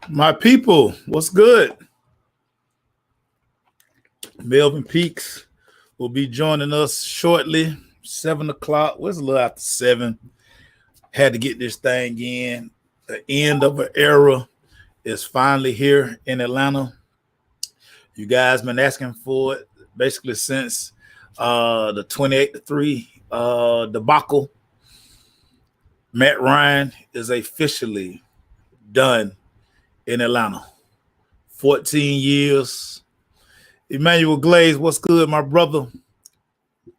My people, what's good? Melvin Peaks will be joining us shortly. 7 o'clock. What's a little after 7? Had to get this thing in. The end of an era is finally here in Atlanta. You guys been asking for it basically since the 28-3 debacle. Matt Ryan is officially done in Atlanta. 14 years. Emmanuel Glaze, what's good, my brother?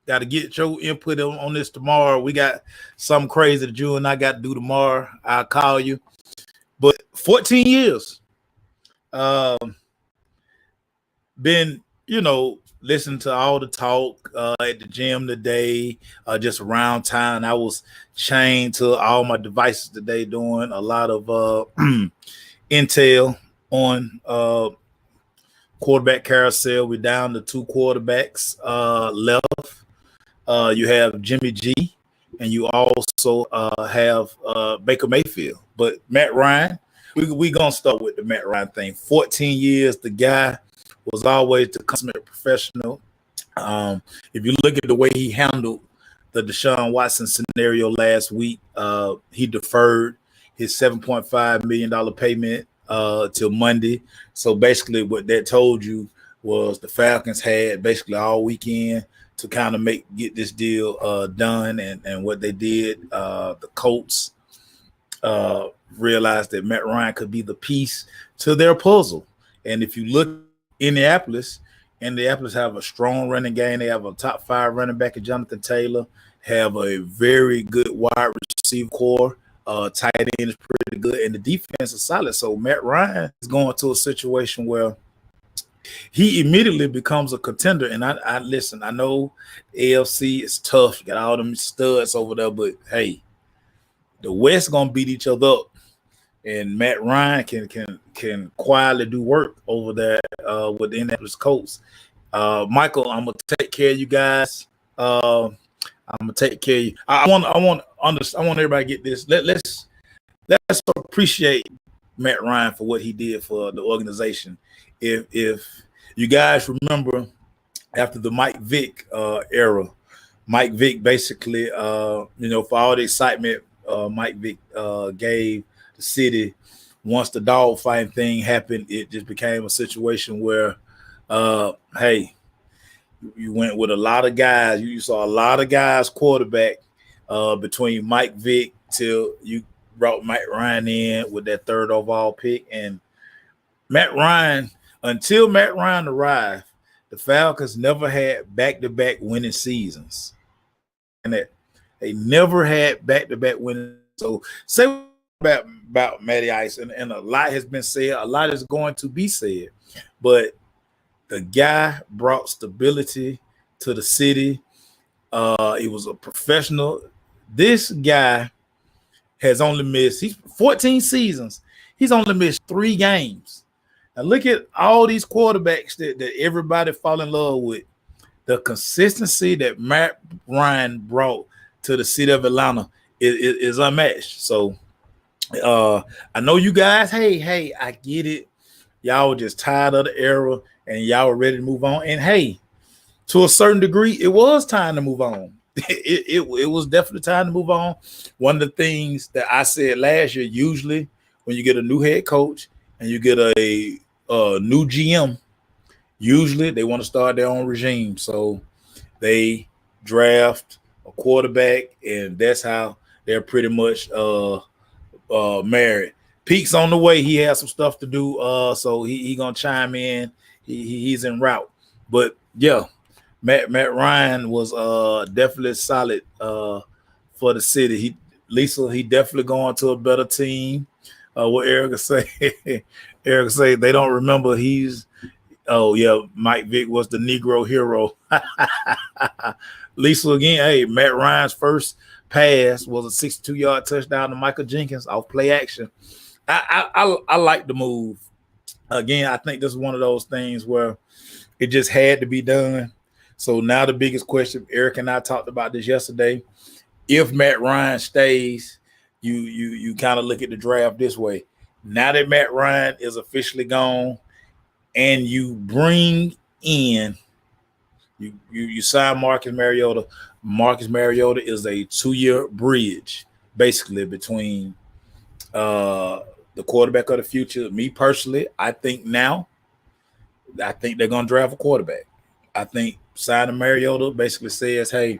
Got to get your input on this tomorrow. We got something crazy that you and I got to do tomorrow. I'll call you. But 14 years. Been, listening to all the talk at the gym today, just around town. I was chained to all my devices today doing a lot of intel on quarterback carousel. We're down to 2 quarterbacks left. You have Jimmy G, and you also have Baker Mayfield. But Matt Ryan, we going to start with the Matt Ryan thing. 14 years, the guy was always the consummate professional. If you look at the way he handled the Deshaun Watson scenario last week, he deferred his $7.5 million payment till Monday. So basically what that told you was the Falcons had basically all weekend to kind of get this deal done. And what they did, the Colts realized that Matt Ryan could be the piece to their puzzle. And if you look Indianapolis have a strong running game. They have a top 5 running back in Jonathan Taylor, have a very good wide receiver core. Tight end is pretty good, and the defense is solid. So Matt Ryan is going to a situation where he immediately becomes a contender. And I listen, I know AFC is tough. You got all them studs over there, but hey, the West gonna beat each other up. And Matt Ryan can quietly do work over there with the Indianapolis Colts. Michael, I'm gonna take care of you guys. I'm gonna take care of you. I want everybody to get this. Let's appreciate Matt Ryan for what he did for the organization. If you guys remember, after the Mike Vick era, Mike Vick basically, for all the excitement Mike Vick gave the city, once the dog fighting thing happened, it just became a situation where, hey, you went with a lot of guys. You saw a lot of guys quarterback between Mike Vick till you brought Matt Ryan in with that 3rd overall pick. And Matt Ryan, until Matt Ryan arrived, the Falcons never had back-to-back winning seasons. And that they never had back-to-back winning. So say about Matty Ice, and a lot has been said, a lot is going to be said, but the guy brought stability to the city. He was a professional. This guy has only missed 14 seasons. He's only missed 3 games. Now look at all these quarterbacks that everybody fall in love with. The consistency that Matt Ryan brought to the city of Atlanta is unmatched. So I know you guys, hey, I get it. Y'all were just tired of the era and y'all were ready to move on. And hey, to a certain degree, it was time to move on. It was definitely time to move on. One of the things that I said last year, usually when you get a new head coach and you get a new GM, usually they want to start their own regime. So they draft a quarterback, and that's how they're pretty much married. Peak's on the way. He has some stuff to do, so he gonna chime in. He's en route. But yeah, Matt Ryan was definitely solid for the city. He definitely going to a better team. What Erica say? Erica say they don't remember Mike Vick was the Negro hero. Lisa again, hey, Matt Ryan's first pass was a 62-yard touchdown to Michael Jenkins off play action. I like the move. Again, I think this is one of those things where it just had to be done. So now the biggest question, Eric and I talked about this yesterday. If Matt Ryan stays, you kind of look at the draft this way. Now that Matt Ryan is officially gone, and you bring in you sign Marcus Mariota. Marcus Mariota is a 2-year bridge, basically, between the quarterback of the future. Me personally, I think they're gonna draft a quarterback. I think signing Mariota basically says, hey,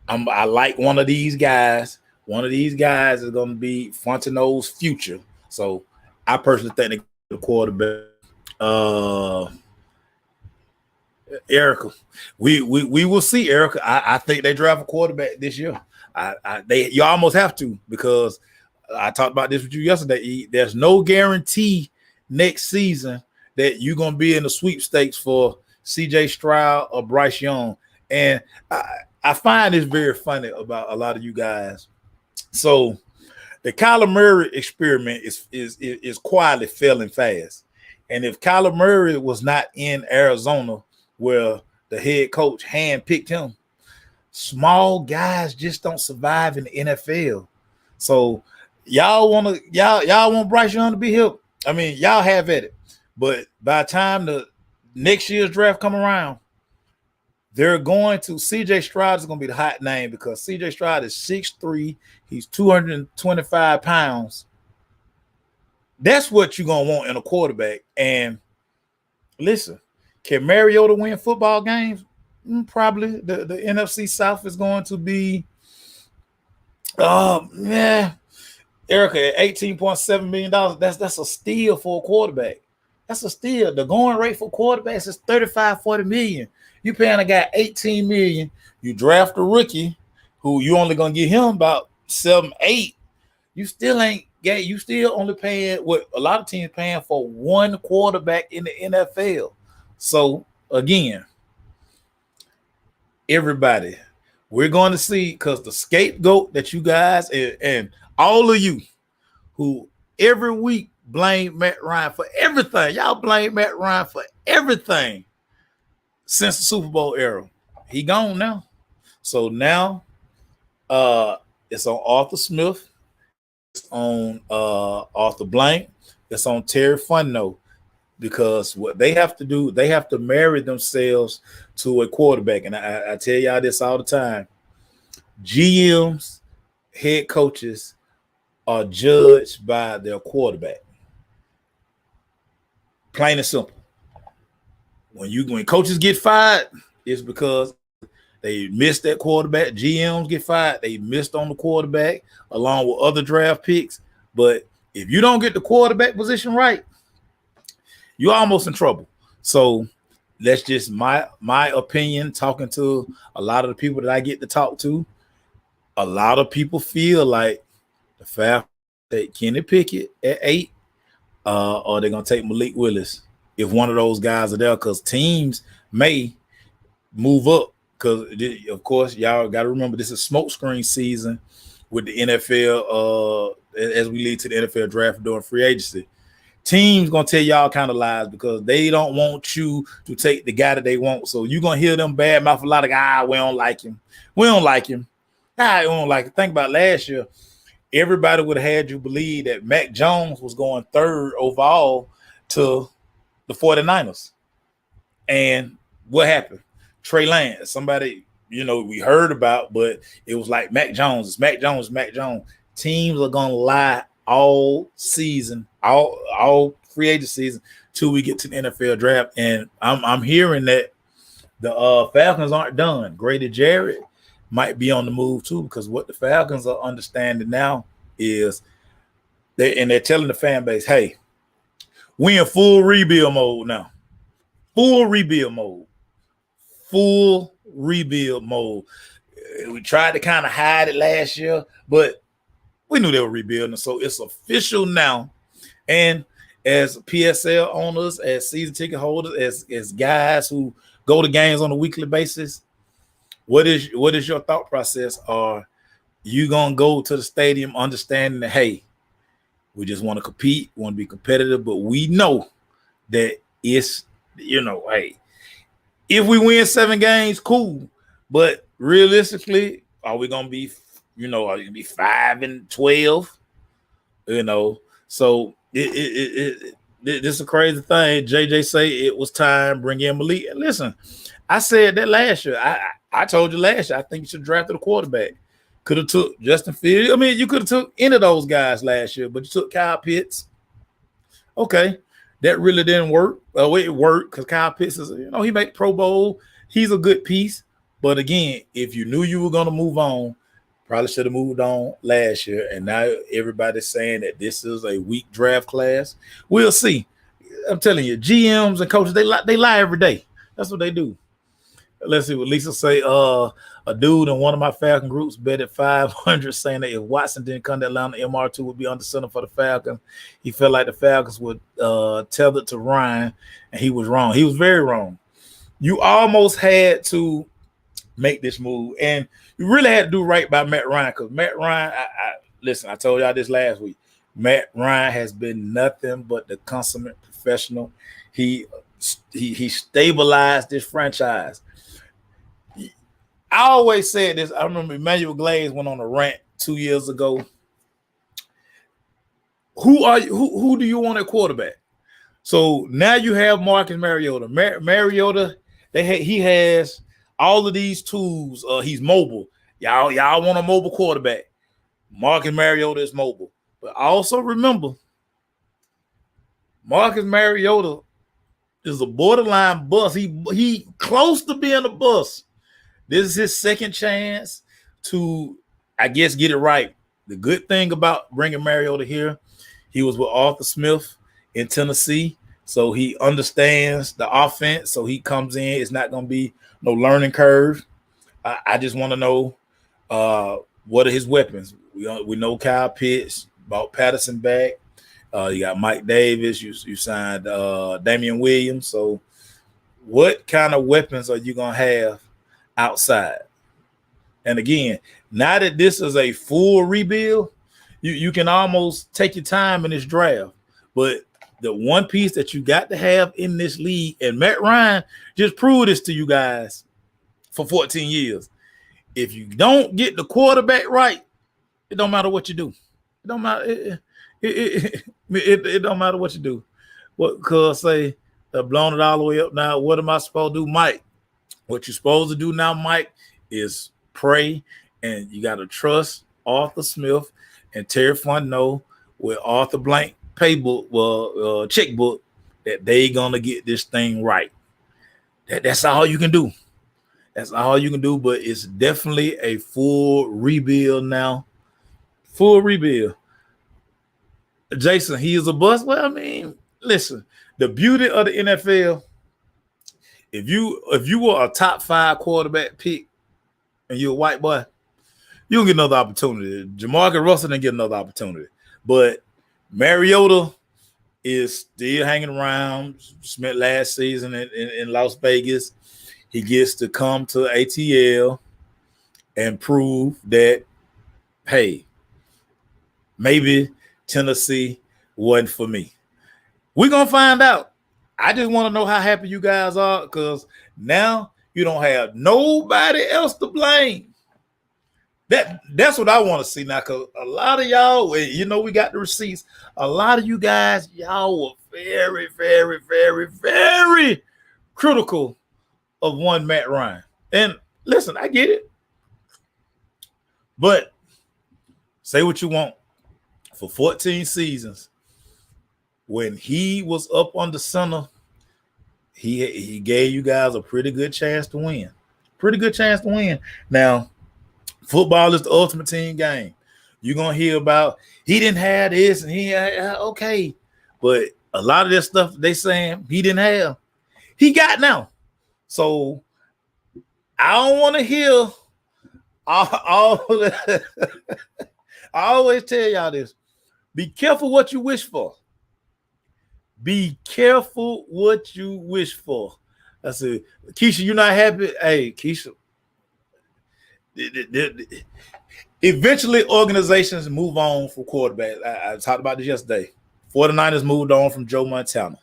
I like one of these guys. One of these guys is gonna be Fontenot's future. So I personally think the quarterback. Erica, we will see, Erica. I think they draft a quarterback this year. You almost have to, because I talked about this with you yesterday. There's no guarantee next season that you're gonna be in the sweepstakes for CJ Stroud or Bryce Young. And I find this very funny about a lot of you guys. So the Kyler Murray experiment is quietly failing fast. And if Kyler Murray was not in Arizona, where the head coach handpicked him, small guys just don't survive in the NFL. So y'all want Bryce Young to be here? I mean, y'all have at it. But by the time the next year's draft come around, they're going to CJ Stroud is going to be the hot name, because CJ Stroud is 6'3", he's 225 pounds. That's what you're going to want in a quarterback. And listen, can Mariota win football games? Probably. The NFC South is going to be, Erica, at $18.7 million. That's a steal for a quarterback. That's a steal. The going rate for quarterbacks is $35-40 million. You paying a guy $18 million. You draft a rookie who you only gonna give him about 7-8. You still only paying what a lot of teams paying for one quarterback in the NFL. So again, everybody, we're going to see, because the scapegoat that you guys and all of you who every week blame Matt Ryan for everything, y'all blame Matt Ryan for everything since the Super Bowl era. He gone now. So now it's on Arthur Smith, it's on Arthur Blank, it's on Terry Fontenot. Because what they have to do, they have to marry themselves to a quarterback. And I tell y'all this all the time. GMs, head coaches are judged by their quarterback. Plain and simple. When coaches get fired, it's because they missed that quarterback. GMs get fired, they missed on the quarterback along with other draft picks. But if you don't get the quarterback position right, you're almost in trouble. So that's just my opinion, talking to a lot of the people that I get to talk to. A lot of people feel like the Falcons take Kenny Pickett at 8, or they're going to take Malik Willis if one of those guys are there, because teams may move up. Because, of course, y'all got to remember, this is smokescreen season with the NFL as we lead to the NFL draft during free agency. Teams gonna tell y'all kind of lies because they don't want you to take the guy that they want. So you're gonna hear them bad mouth a lot of we don't like him. We don't like him. We don't like him. Think about last year. Everybody would have had you believe that Mac Jones was going 3rd overall to the 49ers. And what happened? Trey Lance, somebody, we heard about, but it was like Mac Jones. It's Mac Jones, Mac Jones. Teams are gonna lie all season, all free agent season, till we get to the NFL draft. And I'm hearing that the Falcons aren't done. Grady Jarrett might be on the move too, because what the Falcons are understanding now is they're telling the fan base, hey, we in full rebuild mode now. Full rebuild mode. We tried to kind of hide it last year, but we knew they were rebuilding. So it's official now. And as PSL owners, as season ticket holders, as guys who go to games on a weekly basis, what is your thought process? Are you going to go to the stadium understanding that, hey, we just want to compete, want to be competitive, but we know that it's, hey, if we win 7 games, cool. But realistically, are we going to be, are you going to be 5-12? So this is a crazy thing. JJ say it was time, bring in Malik. Listen, I said that last year. I told you last year, I think you should draft a quarterback. Could have took Justin Fields. I mean, you could have took any of those guys last year, but you took Kyle Pitts. Okay, that really didn't work. It worked because Kyle Pitts is, he made Pro Bowl. He's a good piece. But again, if you knew you were going to move on, probably should have moved on last year. And now everybody's saying that this is a weak draft class. We'll see. I'm telling you, GMs and coaches, they lie every day. That's what they do. Let's see what Lisa say. A dude in one of my Falcon groups betted 500 saying that if Watson didn't come to Atlanta, MR2 would be under center for the Falcons. He felt like the Falcons would tether to Ryan, and he was wrong. He was very wrong. You almost had to make this move, and you really had to do right by Matt Ryan, because Matt Ryan, listen, I told y'all this last week. Matt Ryan has been nothing but the consummate professional. He stabilized this franchise. I always said this. I remember Emmanuel Glaze went on a rant 2 years ago. Who do you want at quarterback? So now you have Marcus Mariota. Mariota, he has all of these tools. He's mobile. Y'all want a mobile quarterback. Marcus Mariota is mobile. But also remember, Marcus Mariota is a borderline bust. He close to being a bust. This is his second chance to, I guess, get it right. The good thing about bringing Mariota here, he was with Arthur Smith in Tennessee, so he understands the offense. So he comes in. It's not going to be no learning curve. I just want to know what are his weapons. We know Kyle Pitts, bought Patterson back. You got Mike Davis. You signed Damian Williams. So what kind of weapons are you going to have outside? And again, now that this is a full rebuild, you can almost take your time in this draft. But the one piece that you got to have in this league, and Matt Ryan just proved this to you guys for 14 years. If you don't get the quarterback right, it don't matter what you do. It don't matter. It don't matter what you do. What cuz say blown it all the way up now. What am I supposed to do, Mike? What you're supposed to do now, Mike, is pray, and you got to trust Arthur Smith and Terry Fontenot with Arthur Blank checkbook that they gonna get this thing right. That's all you can do. That's all you can do. But it's definitely a full rebuild now. Full rebuild. Jason, he is a bust. Well, I mean, listen, the beauty of the NFL. If you were a top 5 quarterback pick and you're a white boy, you'll get another opportunity. Jamarcus Russell didn't get another opportunity. But Mariota is still hanging around. Spent last season in Las Vegas. He gets to come to ATL and prove that, hey, maybe Tennessee wasn't for me. We're going to find out. I just want to know how happy you guys are, because now you don't have nobody else to blame. That's what I want to see now, because a lot of y'all, we got the receipts. A lot of you guys, y'all were very, very, very, very critical of one Matt Ryan. And listen, I get it. But say what you want. For 14 seasons, when he was up under center, he gave you guys a pretty good chance to win. Pretty good chance to win. Now, football is the ultimate team game. You're going to hear about he didn't have this and okay. But a lot of this stuff they saying he didn't have, he got now. So I don't want to hear all that. I always tell y'all this. Be careful what you wish for. Be careful what you wish for. I said, Keisha, you're not happy? Hey, Keisha. Eventually, organizations move on from quarterback. I talked about this yesterday. 49ers moved on from Joe Montana.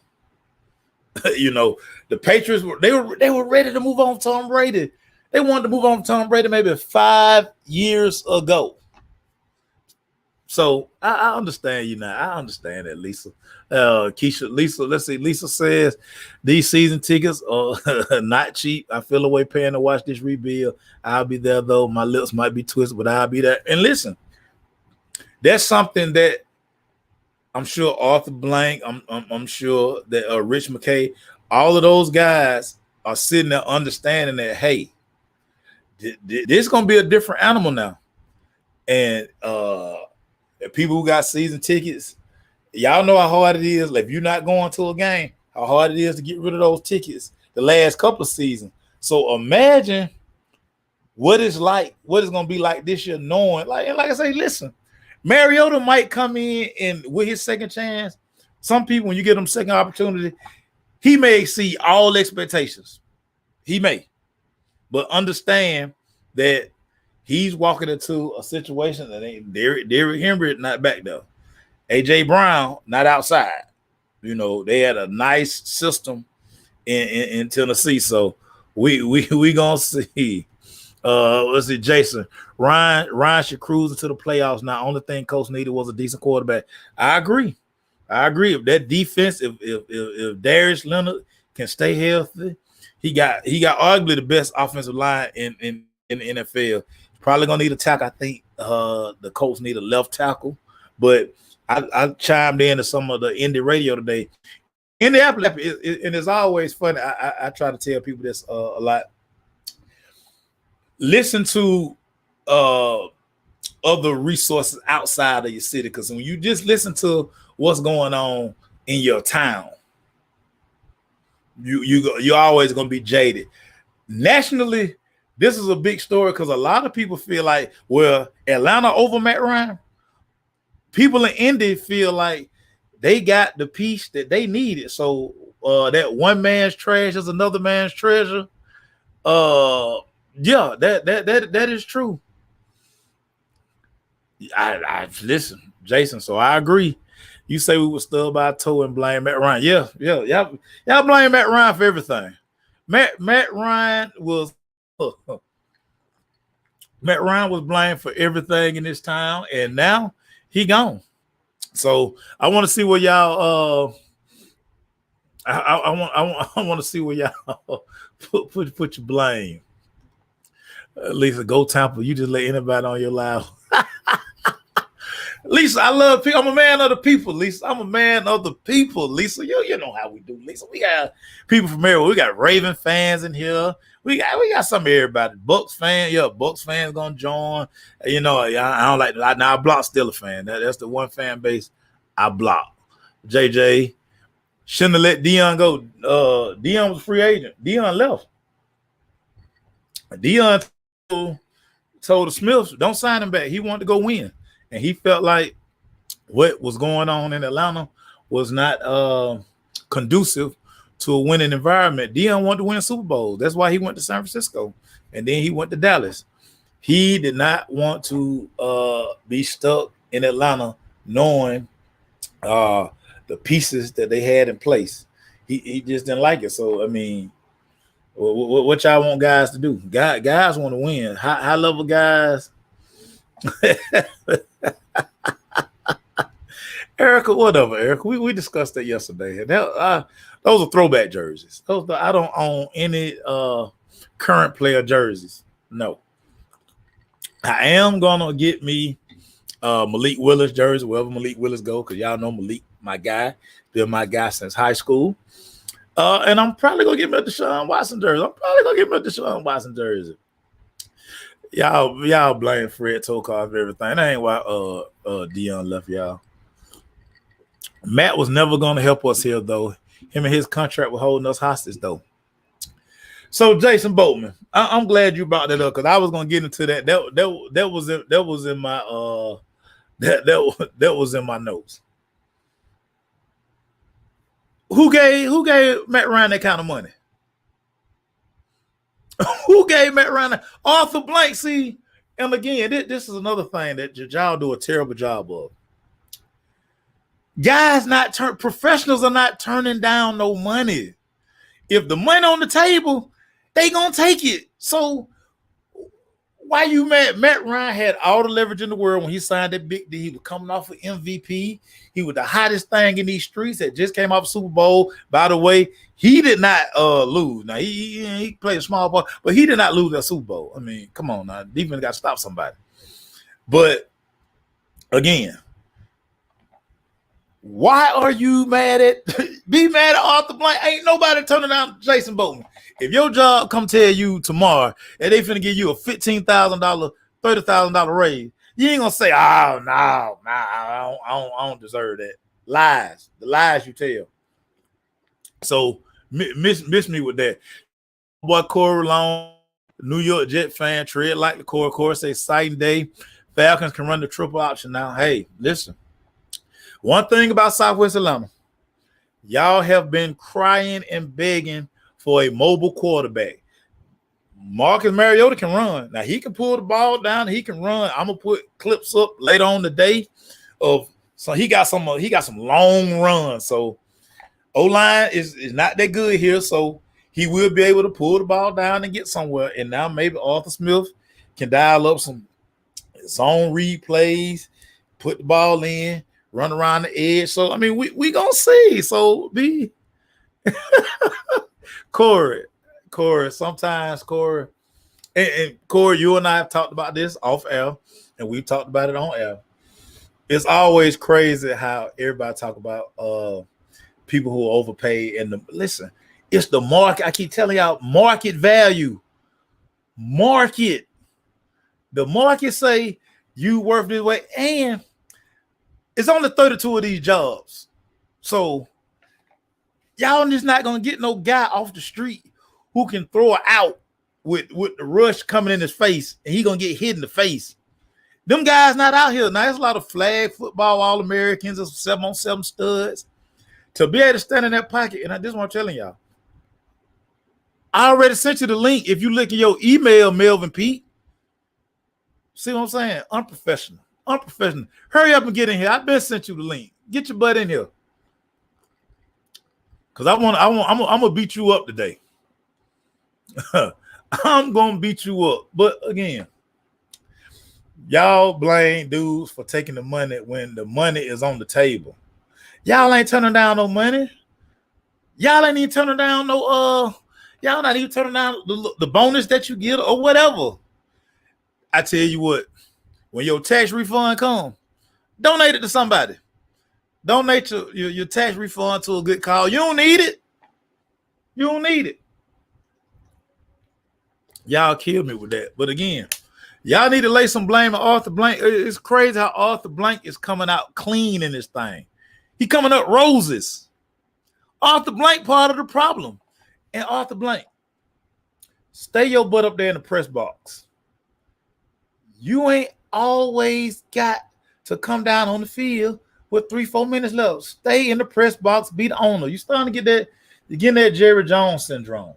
The Patriots they were ready to move on from Tom Brady. They wanted to move on from Tom Brady maybe 5 years ago. So I understand you now. I understand that, Lisa. Lisa, let's see. Lisa says these season tickets are not cheap. I feel away paying to watch this rebuild. I'll be there though. My lips might be twisted, but I'll be there. And listen, that's something that I'm sure Arthur Blank, I'm sure that Rich McKay, all of those guys are sitting there understanding that, hey, this is gonna be a different animal now. And people who got season tickets, y'all know how hard it is. Like, if you're not going to a game, how hard it is to get rid of those tickets the last couple of seasons. So imagine what it's like, what it's gonna be like this year, knowing, like I say, listen, Mariota might come in and with his second chance. Some people, when you give them second opportunity, he may exceed all expectations. He may, but understand that he's walking into a situation that ain't Derrick Henry not back there. AJ Brown not outside. You know, they had a nice system in Tennessee. So we gonna see. Let's see, Jason. Ryan should cruise into the playoffs. Now, only thing coach needed was a decent quarterback. I agree. If that defense, if Darius Leonard can stay healthy, he got arguably the best offensive line in the NFL. Probably gonna need a tackle. I think the Colts need a left tackle. But I chimed in to some of the indie radio today. Indianapolis, and it's always funny. I try to tell people this a lot. Listen to other resources outside of your city, because when you just listen to what's going on in your town, you're always gonna be jaded. Nationally, this is a big story because a lot of people feel like, well, Atlanta over Matt Ryan. People in Indy feel like they got the piece that they needed. So that one man's trash is another man's treasure. Yeah, that is true. I listen, Jason. So I agree. You say we were stubbed by a toe and blame Matt Ryan. Yeah. Y'all blame Matt Ryan for everything. Matt Ryan was blamed for everything in this town, and now he gone. So I want to see where y'all. I want to see where y'all put your blame. Lisa, go Tampa. You just let anybody on your live. Lisa, I love people. I'm a man of the people, Lisa. I'm a man of the people, Lisa. You know how we do, Lisa. We got people from everywhere. We got Raven fans in here. We got some of everybody. Bucks fans, Bucks fans gonna join. You know, I don't like that. Now I block Steelers fan. That's the one fan base I block. JJ shouldn't have let Dion go. Dion was a free agent. Dion left. Dion told the Smiths, don't sign him back. He wanted to go win. And he felt like what was going on in Atlanta was not conducive to a winning environment. Dion wanted to win Super Bowl. That's why he went to San Francisco. And then he went to Dallas. He did not want to be stuck in Atlanta knowing the pieces that they had in place. He just didn't like it. So, I mean, what y'all want guys to do? Guys want to win. High level guys. Erica, whatever, Erica. We discussed that yesterday. Those are throwback jerseys. I don't own any current player jerseys. No. I am gonna get me Malik Willis jersey, wherever Malik Willis go, because y'all know Malik, my guy. Been my guy since high school. And I'm probably gonna get me a Deshaun Watson jersey. Y'all blame Fred Tokar for everything. That ain't why Dion left y'all. Matt was never gonna help us here, though. Him and his contract were holding us hostage, though. So Jason Boatman, I'm glad you brought that up because I was gonna get into that. That was in my that was in my notes. Who gave Matt Ryan that kind of money? Who gave Matt Ryan? Arthur Blank. See, and again, this is another thing that y'all do a terrible job of. Guys professionals are not turning down no money. If the money on the table, they gonna take it. So Why you mad? Matt Ryan had all the leverage in the world when he signed that big deal. He was coming off of MVP. He was the hottest thing in these streets that just came off Super Bowl. By the way, he did not lose. Now he played a small part, but he did not lose that Super Bowl. I mean, come on now. Defense got to stop somebody. But again, why are you mad at be mad at Arthur Blank? Ain't nobody turning down Jason Boatman. If your job come tell you tomorrow and they finna give you a $15,000, $30,000 raise, you ain't gonna say, oh no, I don't deserve that. Lies. The lies you tell. So miss me with that. Boy, Corey Long, New York Jet fan, tread like the core. Corey say exciting day. Falcons can run the triple option now. Hey, listen. One thing about Southwest Atlanta, y'all have been crying and begging for a mobile quarterback. Marcus Mariota can run. Now, he can pull the ball down. He can run. I'm going to put clips up later on today of so he got some long runs. So O-line is not that good here, so he will be able to pull the ball down and get somewhere. And now maybe Arthur Smith can dial up some zone read plays, put the ball in, run around the edge. So, I mean, we going to see. So, be Corey, sometimes Corey, and Corey, you and I have talked about this off air, and we've talked about it on air. It's always crazy how everybody talk about people who overpay. And listen, it's the market. I keep telling y'all, market value. Market. The market say you worth this way, and it's only 32 of these jobs. So y'all just not gonna get no guy off the street who can throw it out with the rush coming in his face, and he gonna get hit in the face. Them guys not out here. Now there's a lot of flag football All-Americans, 7-on-7 studs. To be able to stand in that pocket, and this is what I'm telling y'all. I already sent you the link. If you look at your email, Melvin Pete, see what I'm saying? Unprofessional. Hurry up and get in here. I've been sent you the link. Get your butt in here. Because I'm gonna beat you up today. I'm gonna beat you up. But again, y'all blame dudes for taking the money when the money is on the table. Y'all ain't turning down no money. Y'all ain't even turning down no y'all not even turning down the bonus that you get or whatever. I tell you what, when your tax refund come, donate it to somebody. Donate your tax refund to a good cause. You don't need it. You don't need it. Y'all killed me with that. But again, y'all need to lay some blame on Arthur Blank. It's crazy how Arthur Blank is coming out clean in this thing. He coming up roses. Arthur Blank part of the problem. And Arthur Blank, stay your butt up there in the press box. You ain't always got to come down on the field with 3-4 minutes left. Stay in the press box, be the owner. You're starting to get that. You're getting that Jerry Jones syndrome.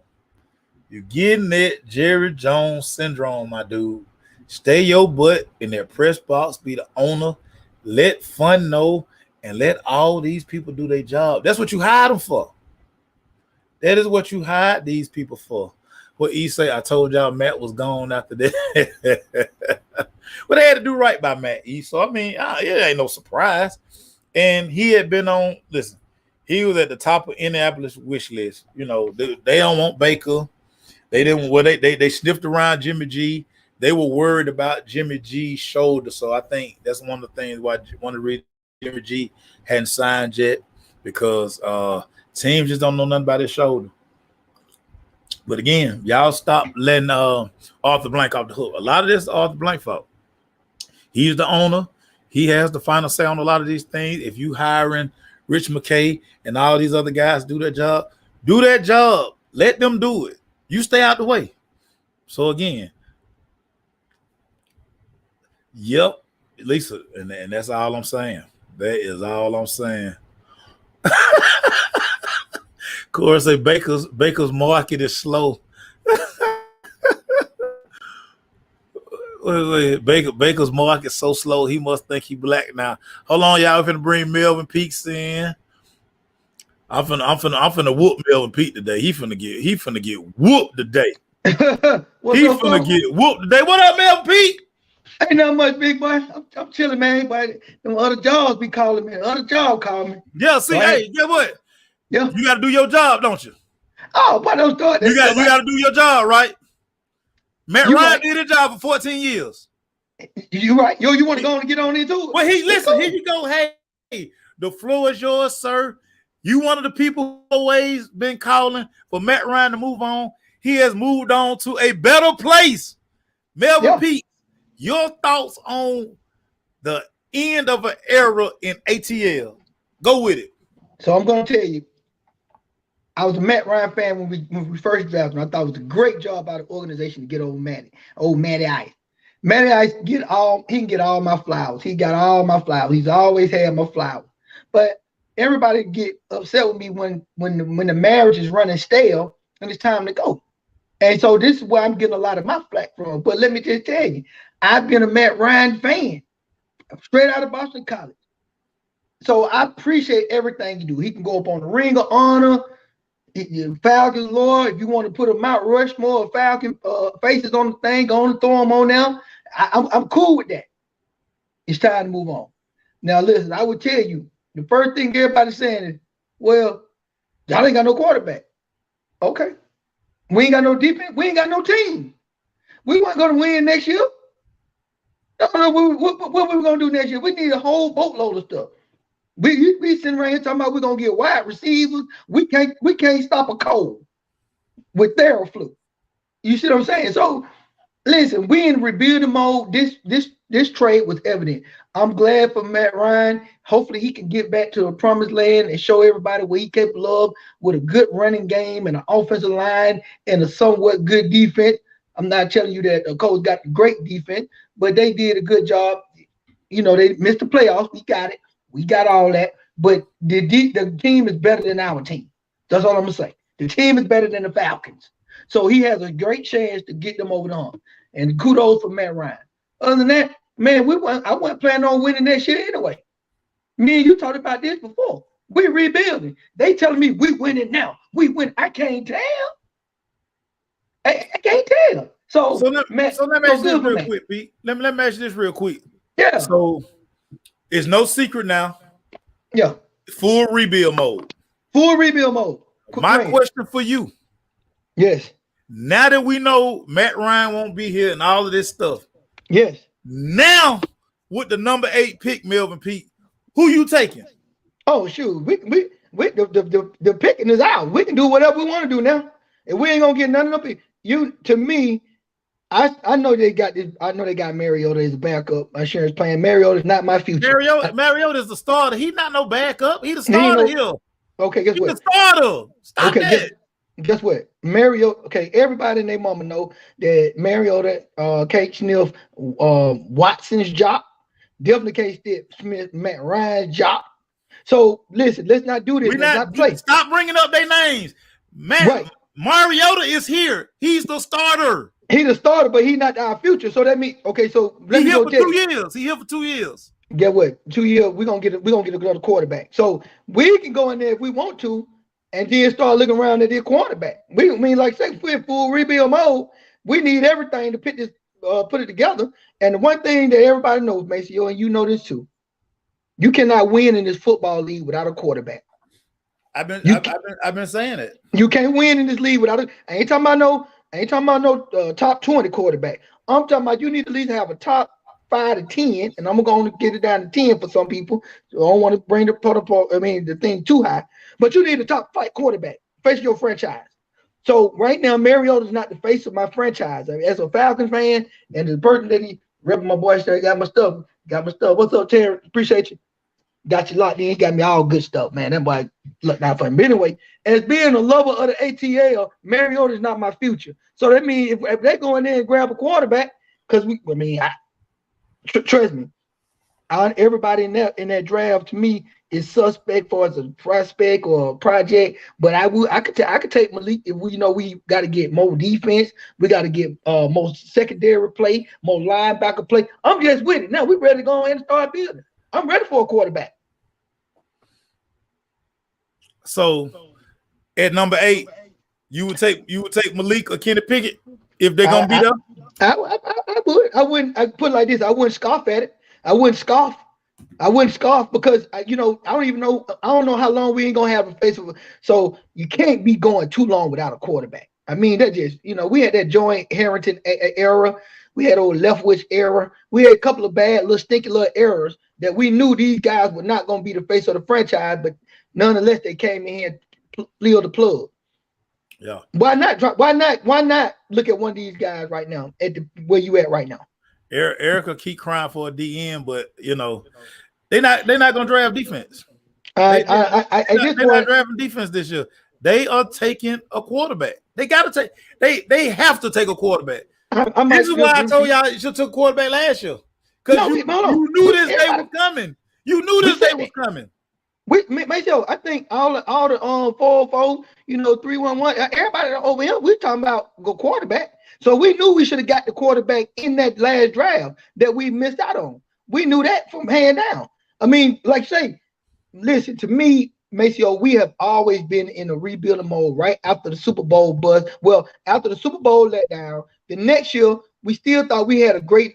You're getting that Jerry Jones syndrome, my dude. Stay your butt in that press box, be the owner. Let fun know and let all these people do their job. That's what you hired them for. That is what you hired these people for. What he say, I told y'all Matt was gone after that. Well, they had to do right by Matt E. So, I mean, it ain't no surprise. And he had been on, listen, he was at the top of Indianapolis wish list. You know, they don't want Baker. They didn't, well, they sniffed around Jimmy G. They were worried about Jimmy G's shoulder. So I think that's one of the things why one of the reasons Jimmy G hadn't signed yet, because teams just don't know nothing about his shoulder. But again, y'all stop letting Arthur Blank off the hook. A lot of this is Arthur Blank fault. He's the owner. He has the final say on a lot of these things. If you hiring Rich McKay and all these other guys do that job. Let them do it. You stay out the way. So again, yep, Lisa, and that's all I'm saying. That is all I'm saying. Of course, say Baker's market is slow. Baker's market so slow, he must think he black now. Hold on, y'all. I'm finna bring Melvin Peaks in. I'm finna whoop Melvin Pete today. He finna get whooped today. What's He up, finna bro? get whooped today. What up, Melvin Pete? Ain't not much, big boy. I'm chilling, man. But them other jobs be calling me. Other job call me. Yeah, see, Right? hey, guess what? Yeah. You gotta do your job, don't you? Oh, but don't start that You stuff. gotta do your job, right? Matt You Ryan right. did his job for 14 years. You right. Yo, you want to go and get on into it? Well, Let's listen, go. here you go. Hey, the floor is yours, sir. You one of the people who always been calling for Matt Ryan to move on. He has moved on to a better place. Melvin Yeah. Pete, your thoughts on the end of an era in ATL? Go with it. So I'm gonna tell you, I was a Matt Ryan fan when we first drafted him. I thought it was a great job by the organization to get over Matty Ice. Matty Ice he can get all my flowers. He got all my flowers. He's always had my flowers. But everybody get upset with me when the marriage is running stale and it's time to go. And so this is where I'm getting a lot of my flack from. But let me just tell you, I've been a Matt Ryan fan straight out of Boston College. So I appreciate everything you do. He can go up on the Ring of Honor. Falcons Lord, if you want to put a Mount Rushmore of Falcon faces on the thing, go on and throw them on now. I'm cool with that. It's time to move on. Now, listen, I would tell you, the first thing everybody's saying is, well, y'all ain't got no quarterback. Okay. We ain't got no defense. We ain't got no team. We weren't going to win next year. I don't know what we're going to do next year. We need a whole boatload of stuff. We sitting around here talking about we're gonna get wide receivers. We can't stop a cold with Theraflu. You see what I'm saying? So listen, we in rebuilding mode. This trade was evident. I'm glad for Matt Ryan. Hopefully he can get back to the promised land and show everybody what he's capable of with a good running game and an offensive line and a somewhat good defense. I'm not telling you that the Colts got the great defense, but they did a good job. You know, they missed the playoffs. We got it. We got all that, but the team is better than our team. That's all I'm gonna say. The team is better than the Falcons, so he has a great chance to get them over the hump. And kudos for Matt Ryan. Other than that, man, I wasn't planning on winning that shit anyway. Me and you talked about this before. We're rebuilding. They telling me we winning now. We win. I can't tell. I can't tell. So let me ask you this real quick, Pete. Let me ask you this real quick. Yeah. So it's no secret now. Yeah. Full rebuild mode. Full rebuild mode. My question for you. Yes. Now that we know Matt Ryan won't be here and all of this stuff. Yes. Now with the number 8 pick, Melvin Pete, who you taking? Oh shoot, the picking is out. We can do whatever we want to do now. And we ain't gonna get none of them. To me, I know they got this. I know they got Mariota as a backup. My insurance plan. Mariota is not my future. Mariota is the starter. He's not no backup. He's the starter here. Okay, guess what? He's the starter. Stop that. Guess what? Mariota. Okay, everybody and their mama know that Mariota, Kate Smith, Watson's job definitely can't Steve Smith, Matt Ryan's job. So listen, let's not do this. Let's not play. Stop bringing up their names. Mariota is here. He's the starter. He's the starter, but he's not our future. So that means okay. So he's here for 2 years. He's here for 2 years. Get what? 2 years. We're gonna get another quarterback. So we can go in there if we want to, and then start looking around at their quarterback. We mean like say if we're in full rebuild mode, we need everything to put it together. And the one thing that everybody knows, Maceo, and you know this too, you cannot win in this football league without a quarterback. I've been saying it. You can't win in this league without it. I ain't talking about no top 20 quarterback. I'm talking about you need to at least have a top 5 to 10, and I'm going to get it down to 10 for some people. So I don't want to bring the thing too high. But you need a top 5 quarterback face your franchise. So right now, Mariota is not the face of my franchise. I mean, as a Falcons fan and the person that he repping my boy, got my stuff. What's up, Terry? Appreciate you. Got you locked in. He got me all good stuff, man. That boy looked out for me. But anyway, as being a lover of the ATL, Mariota is not my future. So that means if they go in there and grab a quarterback, because trust me, everybody in that draft to me is suspect for as a prospect or a project. But I could take Malik if we got to get more defense. We got to get more secondary play, more linebacker play. I'm just with it. Now we ready to go in and start building. I'm ready for a quarterback. So at number 8, You would take Malik or Kenny Pickett if they're gonna be there. I would. I wouldn't. I put it like this. I wouldn't scoff at it. I wouldn't scoff. Because I don't even know. I don't know how long we ain't gonna have a face of. So you can't be going too long without a quarterback. I mean, that just we had that joint Harrington era. We had old Leftwich era. We had a couple of bad little stinky little errors that we knew these guys were not gonna be the face of the franchise, but nonetheless they came in here and filled the plug. Yeah. Why not look at one of these guys right now at where you at right now? Erica keep crying for a DN, but they're not gonna draft defense. They're not drafting defense this year. They are taking a quarterback. They gotta take. They have to take a quarterback. This is why I told y'all you should take a quarterback last year because you knew this day was coming. You knew this day was coming. Myself, I think all the 4-4, 3-1-1, everybody over here, we're talking about the quarterback. So we knew we should have got the quarterback in that last draft that we missed out on. We knew that from hand down. I mean, like say, listen to me, Maceo, we have always been in a rebuilding mode right after the Super Bowl buzz. Well, after the Super Bowl let down, the next year we still thought we had a great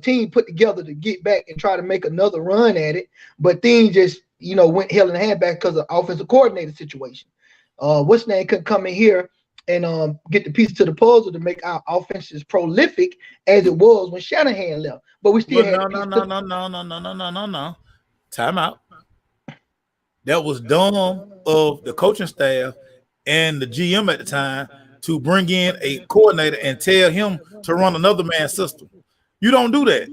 team put together to get back and try to make another run at it, but things just went hell in the handbag because of offensive coordinator situation. What's name couldn't come in here and get the piece to the puzzle to make our offense as prolific as it was when Shanahan left. But we still had no. Time out. That was dumb of the coaching staff and the GM at the time to bring in a coordinator and tell him to run another man's system. You don't do that.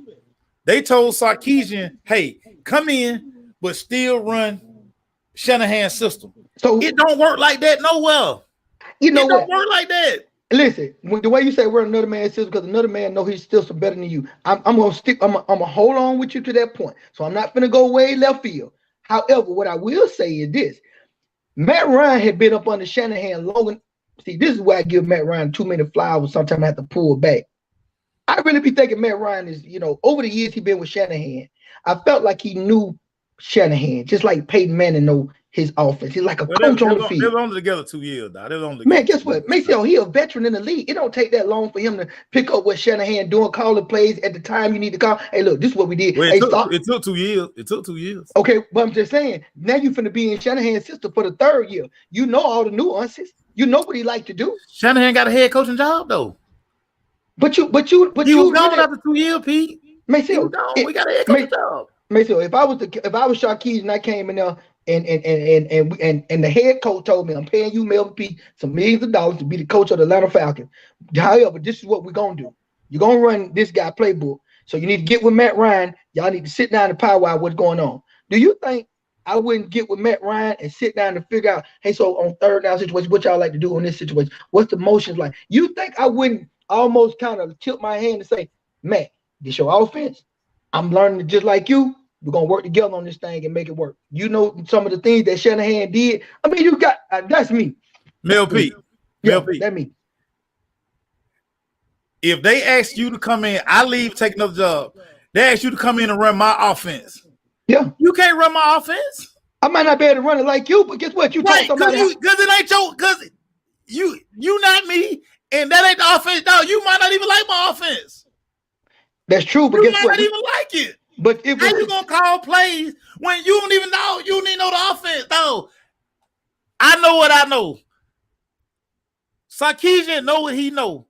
They told Sarkisian, hey, come in, but still run Shanahan's system. So it don't work like that nowhere. It don't work like that. Listen, the way you say we're another man's system, because another man know he's still some better than you. I'm gonna hold on with you to that point. So I'm not gonna go way left field. However, what I will say is this: Matt Ryan had been up under Shanahan long. See, this is why I give Matt Ryan too many flowers. Sometimes I have to pull back. I really be thinking Matt Ryan is, over the years he been with Shanahan, I felt like he knew Shanahan, just like Peyton Manning know his offense. He's like a coach on the field. They're only together 2 years, dog. Man, guess what? Maceo, he a veteran in the league. It don't take that long for him to pick up what Shanahan doing, calling plays at the time you need to call. Hey, look, this is what we did. Well, it took 2 years. It took 2 years. Okay, but I'm just saying, now you're finna be in Shanahan's system for the 3rd year. You know all the nuances. You know what he like to do. Shanahan got a head coaching job though. But you was gone after 2 years, Pete. Maceo, we got a head coaching job. Maceo, if I was Sarkisian and I came in there and the head coach told me I'm paying you, Melvin P, some millions of dollars to be the coach of the Atlanta Falcons. However, this is what we're gonna do. You're gonna run this guy playbook. So you need to get with Matt Ryan. Y'all need to sit down and powwow what's going on. Do you think I wouldn't get with Matt Ryan and sit down and figure out, hey, so on 3rd down situation, what y'all like to do on this situation? What's the motions like? You think I wouldn't almost kind of tilt my hand and say, Matt, this your offense. I'm learning just like you. We're going to work together on this thing and make it work. You know some of the things that Shanahan did. I mean, you got that's me. Mel P. Yeah, that's me. If they ask you to come in, I leave, take another job. They ask you to come in and run my offense. Yeah. You can't run my offense. I might not be able to run it like you, but guess what? You right, because it ain't your, because you not me, and that ain't the offense. No, you might not even like my offense. That's true, but you guess might what? not even like it. But how you gonna call plays when you don't even know? You don't even know the offense. No, I know what I know. Sarkisian know what he know.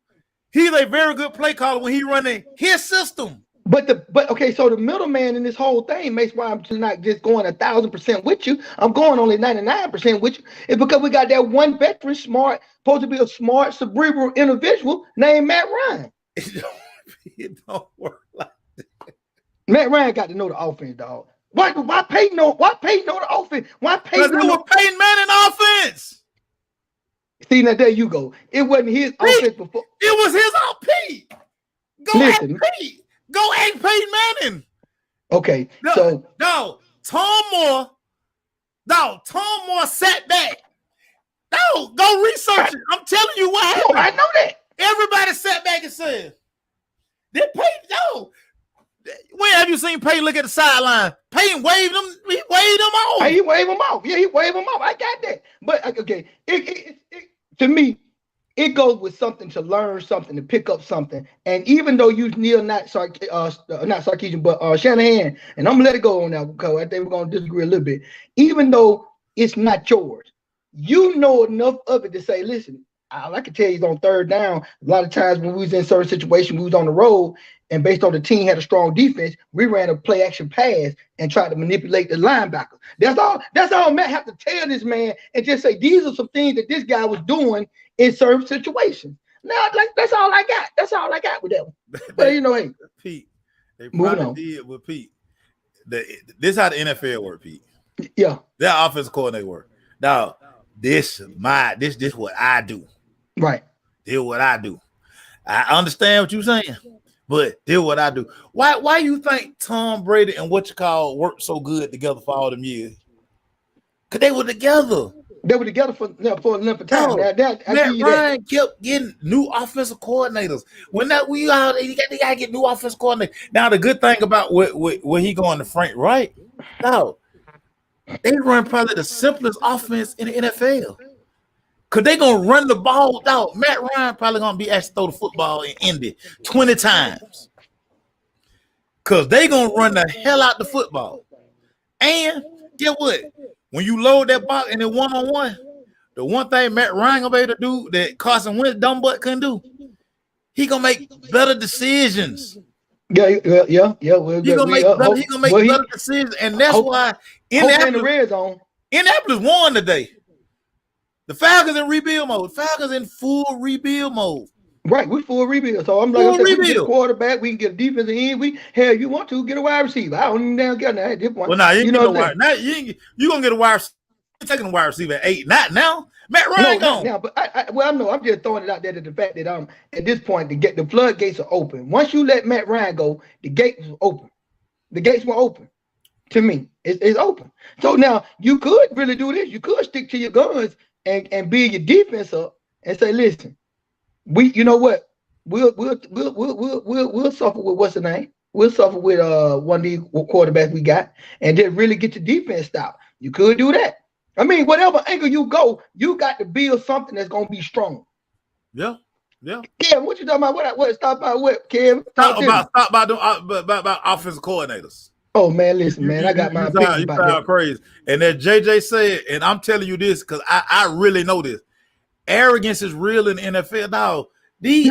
He's a very good play caller when he running his system. But okay, so the middleman in this whole thing makes why I'm not just going 1,000% with you. I'm going only 99% with you. It's because we got that one veteran, smart, supposed to be a smart, cerebral individual named Matt Ryan. It don't work like that. Matt Ryan got to know the offense, dog. Why Peyton know the offense? Why Peyton? Because it was Peyton Manning offense. See, now there you go. It wasn't his offense before. It was his Pete. Go ask Pete. Go ask Peyton Manning. Okay, Tom Moore sat back. No, go research it. I'm telling you what happened. I know that. Everybody sat back and said, "Did Peyton?" No. When have you seen Peyton look at the sideline? Peyton waved him. He waved him off. He waved him off. Yeah, he waved him off. I got that. But okay, to me, it goes with something to learn something, to pick up something. And even though you Neil, not Sarkisian, but Shanahan, and I'm gonna let it go on now because I think we're gonna disagree a little bit. Even though it's not yours, you know enough of it to say, listen, I can tell you on third down, a lot of times when we was in certain situations, we was on the road, and based on the team had a strong defense, we ran a play action pass and tried to manipulate the linebacker. That's all Matt have to tell this man and just say, these are some things that this guy was doing in certain situations. Now, like, that's all I got. That's all I got with that one. But you know, hey, Pete, they probably did with Pete. This is how the NFL work, Pete. Yeah. Their offensive coordinator work. Now, this what I do. Right. This what I do. I understand what you're saying, but this what I do. Why you think Tom Brady and worked so good together for all them years? Because they were together. They were together for a length of time. Matt Ryan kept getting new offensive coordinators. When we out, they gotta get new offensive coordinators. Now, the good thing about where he going to Frank Wright, now they run probably the simplest offense in the NFL. Cause they gonna run the ball out. Matt Ryan probably gonna be asked to throw the football in Indy 20 times. Cause they gonna run the hell out the football. And get what? When you load that box in a one-on-one, the one thing Matt Ryan gonna be able to do that Carson Wentz dumb butt couldn't do, he gonna make better decisions. Yeah. He gonna make better decisions, and that's why Indianapolis won today. The Falcons in rebuild mode. Falcons in full rebuild mode. Right, we full rebuild. So I'm like, we can get a quarterback, we can get a defensive end. If you want to, get a wide receiver. I don't even get that at this point. Well, now you know why. Now you gonna get a wide receiver. You're taking a wide receiver at 8. Not now. Matt Ryan gone. Now, but I'm just throwing it out there to the fact that at this point the floodgates are open. Once you let Matt Ryan go, the gates are open. The gates were open. To me, it's open. So now you could really do this. You could stick to your guns and build your defense up and say, listen, you know what? We'll suffer with what's the name? We'll suffer with one of these quarterbacks we got, and then really get your defense stopped. You could do that. I mean, whatever angle you go, you got to build something that's gonna be strong. Yeah. Kev, what you talking about? What stop by what, Kev? Stop about offensive coordinators. Oh man, listen, man, I got my opinion about that. Crazy. And then JJ said, and I'm telling you this because I really know this. Arrogance is real in the NFL. They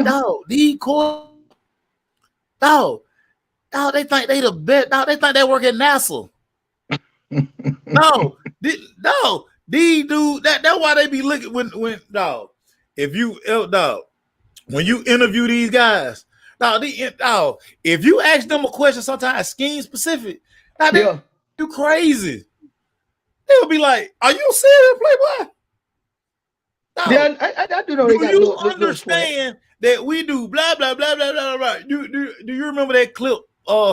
think they the best. They think they work at NASA. These dudes. That's why they be looking when when you interview these guys. If you ask them a question, sometimes scheme specific, you crazy. They'll be like, "Are you serious, Playboy?" I do know. Do you understand that we do blah blah blah blah blah blah? Do you remember that clip?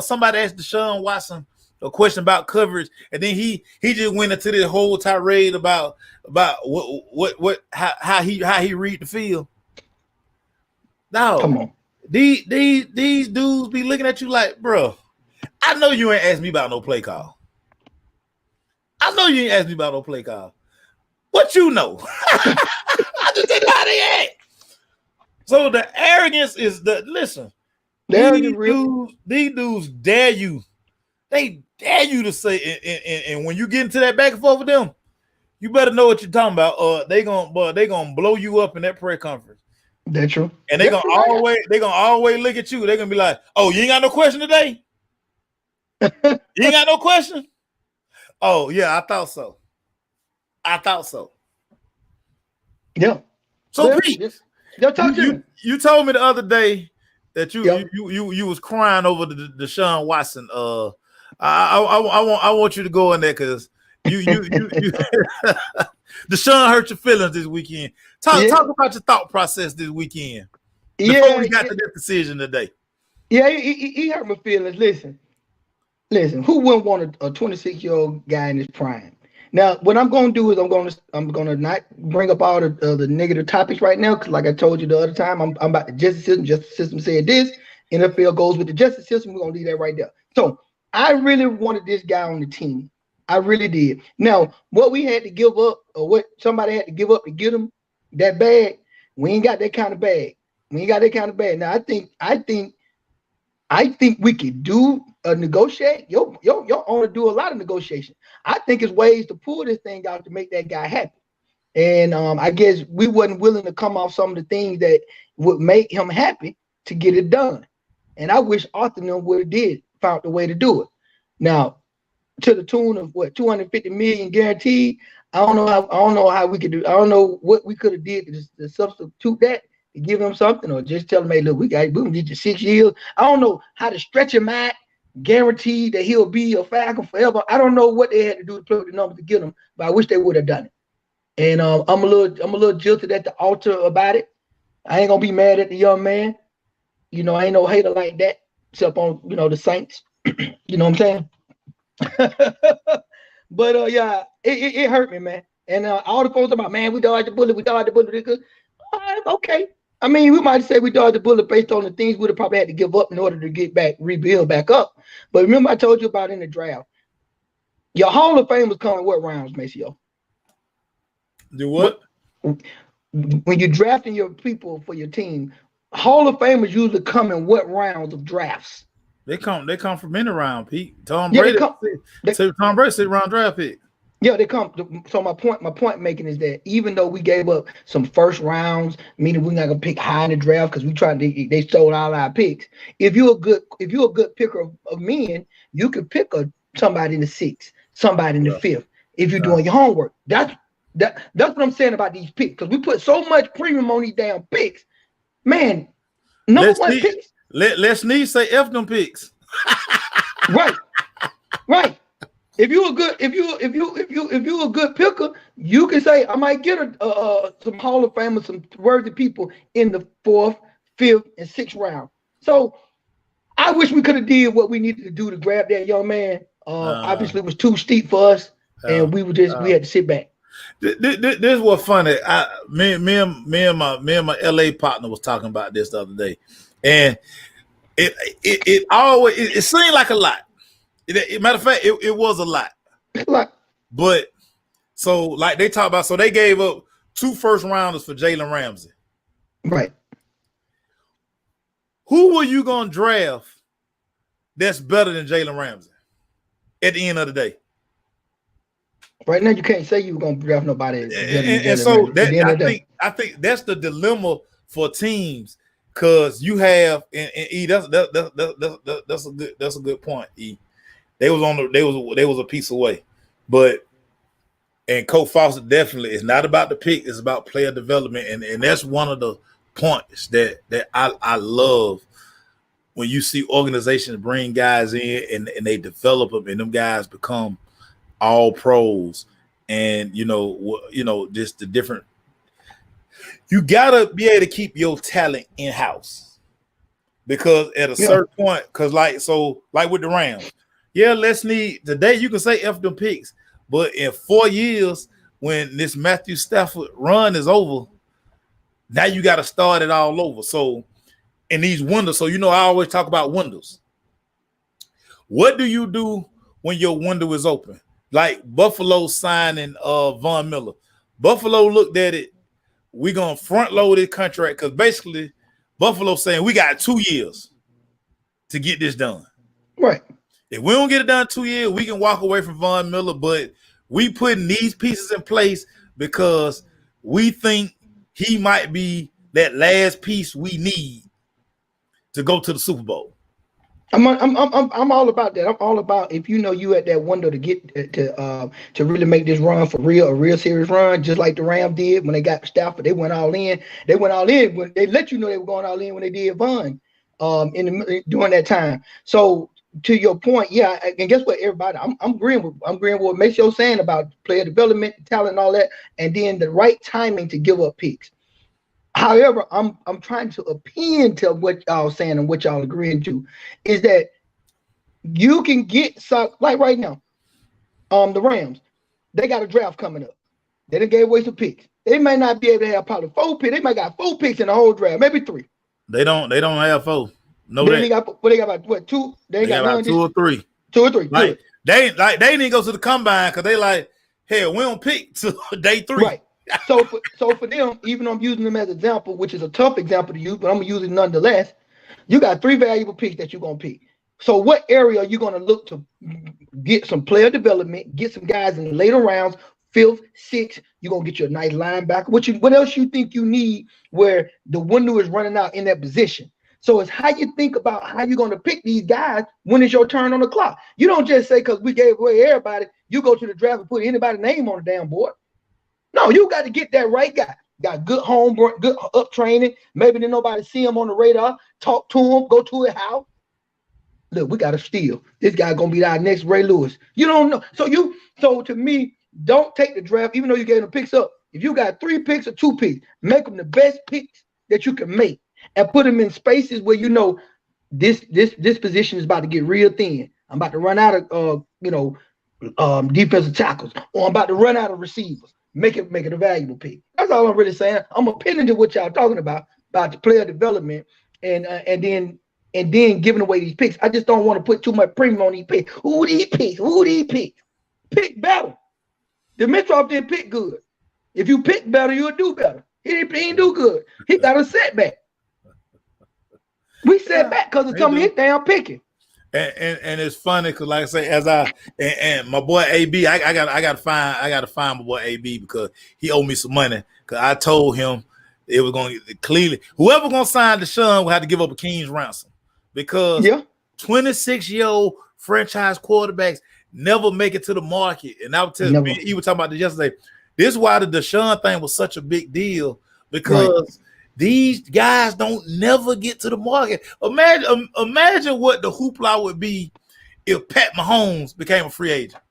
Somebody asked Deshaun Watson a question about coverage, and then he just went into this whole tirade about how he read the field. No, come on. These dudes be looking at you like, bro, I know you ain't asked me about no play call. What you know? I just didn't know how they act. So the arrogance is listen. These dudes dare you. They dare you to say, and when you get into that back and forth with them, you better know what you're talking about. They gonna blow you up in that press conference. That's true. And they're gonna always look at you. They're gonna be like, "Oh, you ain't got no question today? You ain't got no question? Oh, yeah, I thought so. Yeah. So Pete, you told me the other day that you was crying over the Deshaun Watson. I want you to go in there because you Deshaun hurt your feelings this weekend. Talk about your thought process this weekend before we got to this decision today. Yeah, he hurt my feelings. Listen. Who wouldn't want a 26-year-old guy in his prime? Now, what I'm going to do is I'm gonna not bring up all the negative topics right now because, like I told you the other time, I'm about the justice system. Justice system said this. NFL goes with the justice system. We're gonna leave that right there. So I really wanted this guy on the team. I really did. Now, what we had to give up, or what somebody had to give up to get him that bad, We ain't got that kind of bag. We ain't got that kind of bag. Now I think we could do a negotiate. Your owner do a lot of negotiation. I think it's ways to pull this thing out to make that guy happy. And I guess we wasn't willing to come off some of the things that would make him happy to get it done. And I wish Arthur would have found a way to do it. Now, to the tune of what, 250 million guaranteed. I don't know how we could do. I don't know what we could have did to substitute that, to give him something, or just tell him, hey, look, we can get you 6 years. I don't know how to stretch him out, guarantee that he'll be a Falcon forever. I don't know what they had to do to play with the numbers to get him, but I wish they would have done it. And I'm a little jilted at the altar about it. I ain't gonna be mad at the young man. You know, I ain't no hater like that, except on the Saints. You know what I'm saying? But yeah, it hurt me, man. And all the folks about, man, we dodged the bullet. Okay. I mean, we might say we dodged the bullet based on the things we'd have probably had to give up in order to rebuild back up. But remember, I told you about in the draft. Your Hall of Fame was coming what rounds, Maceo? Do what? When you're drafting your people for your team, Hall of Famers usually come in what rounds of drafts? They come from any round, Pete. Tom Brady sit round draft pick. Yeah, they come. So my point making is that even though we gave up some first rounds, meaning we're not gonna pick high in the draft because they stole all our picks. If you're a good picker of men, you could pick somebody in the 6th, somebody in the 5th if you're doing your homework. That's what I'm saying about these picks, because we put so much premium on these damn picks. Man, number one picks. Let's say F them picks. Right. If you're a good picker, you can say I might get some Hall of Famers, some worthy people in the 4th, 5th, and 6th round. So I wish we could have did what we needed to do to grab that young man. Obviously, it was too steep for us, and we had to sit back. This was funny. Me and my LA partner was talking about this the other day, and it seemed like a lot. Matter of fact, it was a lot. But so like they talk about, so they gave up 2 first rounders for Jalen Ramsey. Right. Who were you gonna draft that's better than Jalen Ramsey at the end of the day? Right now, you can't say you were gonna draft nobody. And so I think that's the dilemma for teams, because you have and E. That's a good point. E. They was a piece away, and Coach Foster definitely, it's not about the pick, it's about player development, and that's one of the points that I love when you see organizations bring guys in and they develop them, and them guys become all pros, and just the different. You gotta be able to keep your talent in house, because at a certain point, because like with the Rams. Yeah, today you can say F them picks, but in 4 years, when this Matthew Stafford run is over, now you got to start it all over. So in these windows, I always talk about windows. What do you do when your window is open? Like Buffalo signing Von Miller. Buffalo looked at it, we're going to front load this contract, because basically Buffalo saying we got 2 years to get this done. Right. If we don't get it done 2 years, we can walk away from Von Miller, but we putting these pieces in place because we think he might be that last piece we need to go to the Super Bowl. I'm all about that. I'm all about, if you at that window to get to really make this run for real, a real serious run, just like the Rams did when they got Stafford. They went all in. They went all in when they let you know they were going all in when they did Von during that time. So to your point, yeah, and guess what, everybody, I'm agreeing with what Maceo saying about player development, talent, and all that, and then the right timing to give up picks. However, I'm trying to appeal to what y'all saying and what y'all agreeing to, is that you can get some, like right now, the Rams, they got a draft coming up. They done gave away some picks. They may not be able to have probably 4 picks. They might got 4 picks in the whole draft, maybe 3. They don't have 4. No, they got about what, 2? They got about 2 or 3. 2 or 3. Like they didn't go to the combine because they like, hell, we don't pick till day 3. So for them, even though I'm using them as an example, which is a tough example to use, but I'm gonna use it nonetheless. You got 3 valuable picks that you're gonna pick. So what area are you gonna look to get some player development, get some guys in the later rounds, 5th, 6th, you're gonna get you a nice linebacker. What else you think you need where the window is running out in that position? So it's how you think about how you're gonna pick these guys when it's your turn on the clock. You don't just say because we gave away everybody, you go to the draft and put anybody's name on the damn board. No, you got to get that right guy. Got good home, good up training. Maybe then nobody see him on the radar. Talk to him, go to his house. Look, we got to steal. This guy gonna be our next Ray Lewis. You don't know. So to me, don't take the draft, even though you gave them picks up. If you got 3 picks or 2 picks, make them the best picks that you can make and put them in spaces where you know this position is about to get real thin. I'm about to run out of defensive tackles, or I'm about to run out of receivers. Make it a valuable pick. That's all I'm really saying. I'm appealing to what y'all talking about the player development and then giving away these picks. I just don't want to put too much premium on these picks. Who these picks? Pick better. Dimitrov didn't pick good. If you pick better, you'll do better. He didn't do good. He got a setback. We set back because of some of his damn picking. And it's funny because, like I say, and my boy AB, I gotta find my boy AB because he owed me some money. Because I told him it was going to Cleveland. Whoever gonna sign Deshaun will have to give up a king's ransom because 26-year-old franchise quarterbacks never make it to the market. And I would tell you, he was talking about this yesterday. This is why the Deshaun thing was such a big deal because these guys don't never get to the market. Imagine what the hoopla would be if Pat Mahomes became a free agent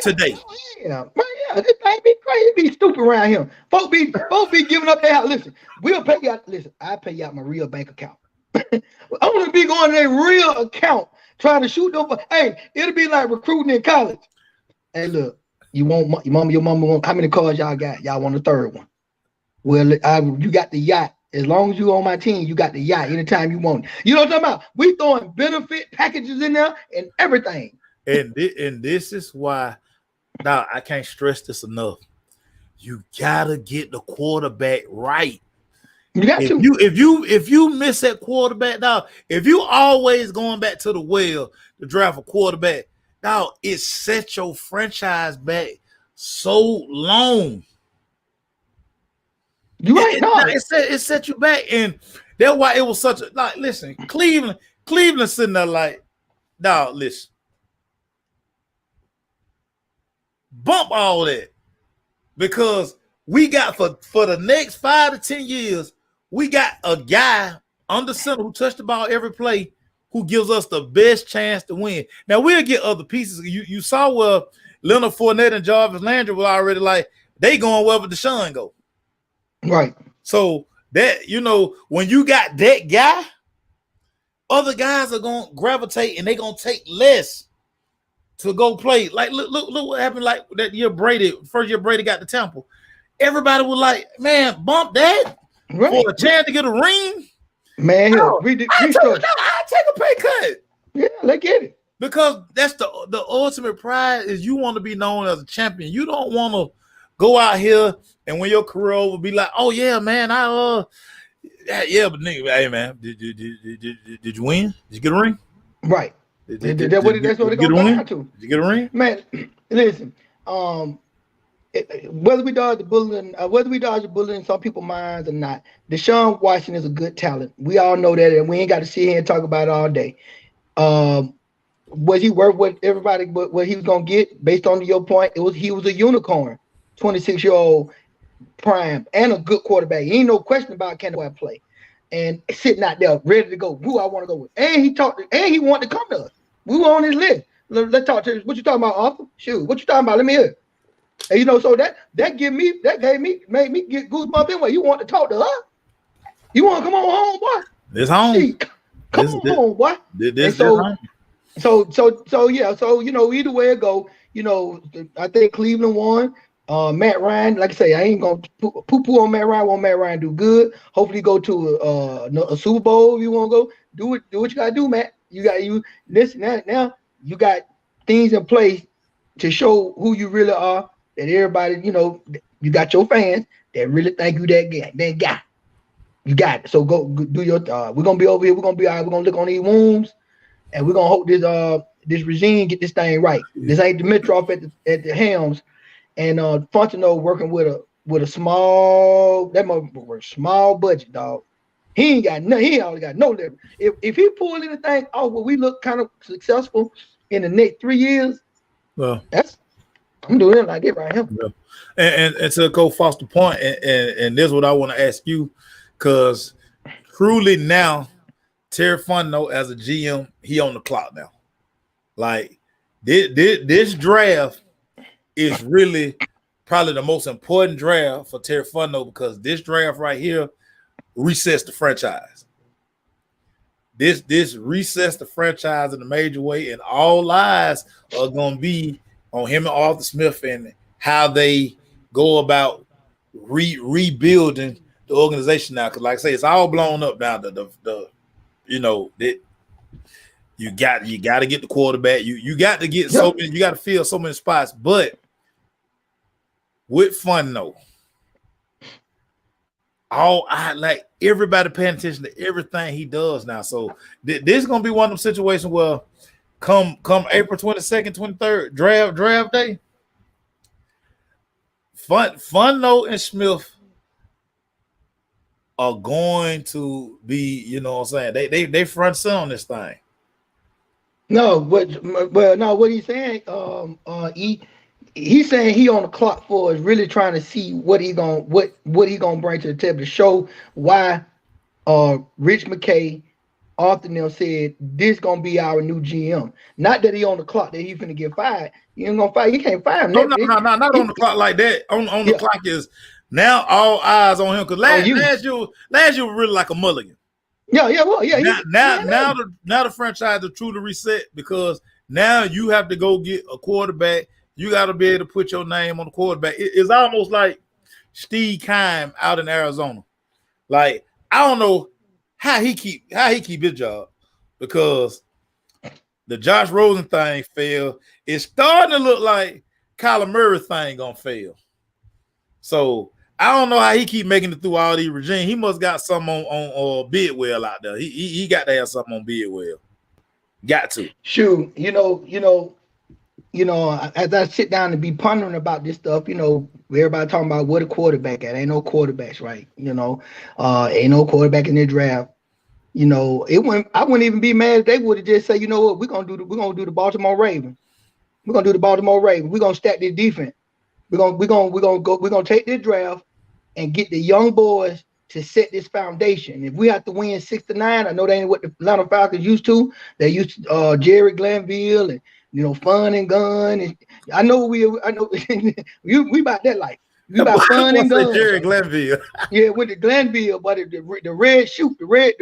today. This thing be crazy. Be stupid around here. Folks be giving up their house. Listen, we'll pay you out. Listen, I pay you out my real bank account. I want to be going to their real account trying to shoot them. Hey, it'll be like recruiting in college. Hey, look, your mama want how many cars y'all got? Y'all want a third one? Well, you got the yacht. As long as you on my team, you got the yacht anytime you want. You know what I'm talking about? We throwing benefit packages in there and everything. And this is why now I can't stress this enough. You gotta get the quarterback right. You got to. If you miss that quarterback now, if you always going back to the well to draft a quarterback, now it sets your franchise back so long. You right. It set you back, and that's why it was such a like. Listen, Cleveland sitting there like, dog. Listen, bump all that because we got for the next 5 to 10 years, we got a guy under center who touched the ball every play, who gives us the best chance to win. Now we'll get other pieces. You saw where Leonard Fournette and Jarvis Landry were already like they going wherever Deshaun go. Right. So that, when you got that guy, other guys are going to gravitate and they're going to take less to go play. Like, look what happened like that year first year Brady got the Temple. Everybody was like, man, bump that for a chance to get a ring. Man, I take a pay cut. Yeah, let's get it. Because that's the ultimate pride is you want to be known as a champion. You don't want to go out here and when your career over, be like, oh yeah, man, but nigga, hey man, did you win? Did you get a ring? Right. That's what it's going down to. Did you get a ring? Man, listen. Whether we dodge the bullet in some people's minds or not, Deshaun Watson is a good talent. We all know that, and we ain't got to sit here and talk about it all day. Was he worth what everybody what he was gonna get? Based on your point, he was a unicorn, 26-year-old prime and a good quarterback. Ain't no question about can the play, and sitting out there ready to go. Who I want to go with, and he wanted to come to us. We were on his list. Let's talk to what you talking about, Arthur. Shoot, what you talking about? Let me hear. And so that made me get goosebumps anyway. You want to talk to us? You want to come on home, boy? This home. Come on home, boy. So either way it go, I think Cleveland won. Matt Ryan, like I say, I ain't gonna poo-poo on Matt Ryan. Want Matt Ryan do good? Hopefully go to a Super Bowl. If you want to go, do what you gotta do, Matt. Listen now. You got things in place to show who you really are. That everybody, You got your fans that really think you that guy. You got it. So go do your. We're gonna be over here. We're gonna be all right. We're gonna look on these wounds, and we're gonna hope this regime get this thing right. This ain't Dimitrov at the helms, and Fontenot working with a small small budget, dog. He ain't got no. He ain't got no leverage. If he pull anything off, where we look kind of successful in the next 3 years, well, I'm doing it like it right here. Yeah. And to go Foster point, and this is what I want to ask you, because truly now, Terry Fontenot as a GM, he on the clock now. Like this draft is really probably the most important draft for Terry Fontenot, because this draft right here resets the franchise. This resets the franchise in a major way, and all eyes are going to be on him and Arthur Smith and how they go about rebuilding the organization now. Because, like I say, it's all blown up now. You got to get the quarterback. You got to get so many. You got to fill so many spots. But with Fontenot, like everybody paying attention to everything he does now. So this is gonna be one of them situations where come April 22nd, 23rd, draft day, Fontenot and Smith are going to be, you know what I'm saying, they front center on this thing. No, what he's saying, he's saying he on the clock for is really trying to see what he gonna bring to the table to show why Rich McKay, Arthur Neal said this gonna be our new GM. Not that he on the clock that he finna get fired. You ain't gonna fire. You can't fire him. No, not on the clock like that. On the clock is now all eyes on him, because last year was really like a mulligan. Now the franchise is truly reset, because now you have to go get a quarterback. You got to be able to put your name on the quarterback. It's almost like Steve Keim out in Arizona. Like, I don't know how he keep his job, because the Josh Rosen thing failed. It's starting to look like Kyler Murray thing gonna fail. So I don't know how he keep making it through all these regimes. He must got something on Bidwell out there. He got to have something on Bidwell. Got to. Shoot, you know, as I sit down and be pondering about this stuff, everybody talking about what a quarterback at. Ain't no quarterbacks, right? Ain't no quarterback in the draft. I wouldn't even be mad if they would have just said, you know what, we're gonna do the Baltimore Ravens. We're gonna do the Baltimore Ravens. We're gonna stack this defense. We're gonna take this draft and get the young boys to set this foundation. If we have to win 6-9, I know that ain't what the Atlanta Falcons used to. They used to Jerry Glanville and fun and gun. And I know we about that life. We about fun and gun. Jerry Glanville. Yeah, with the Glanville, but the red shoot, the run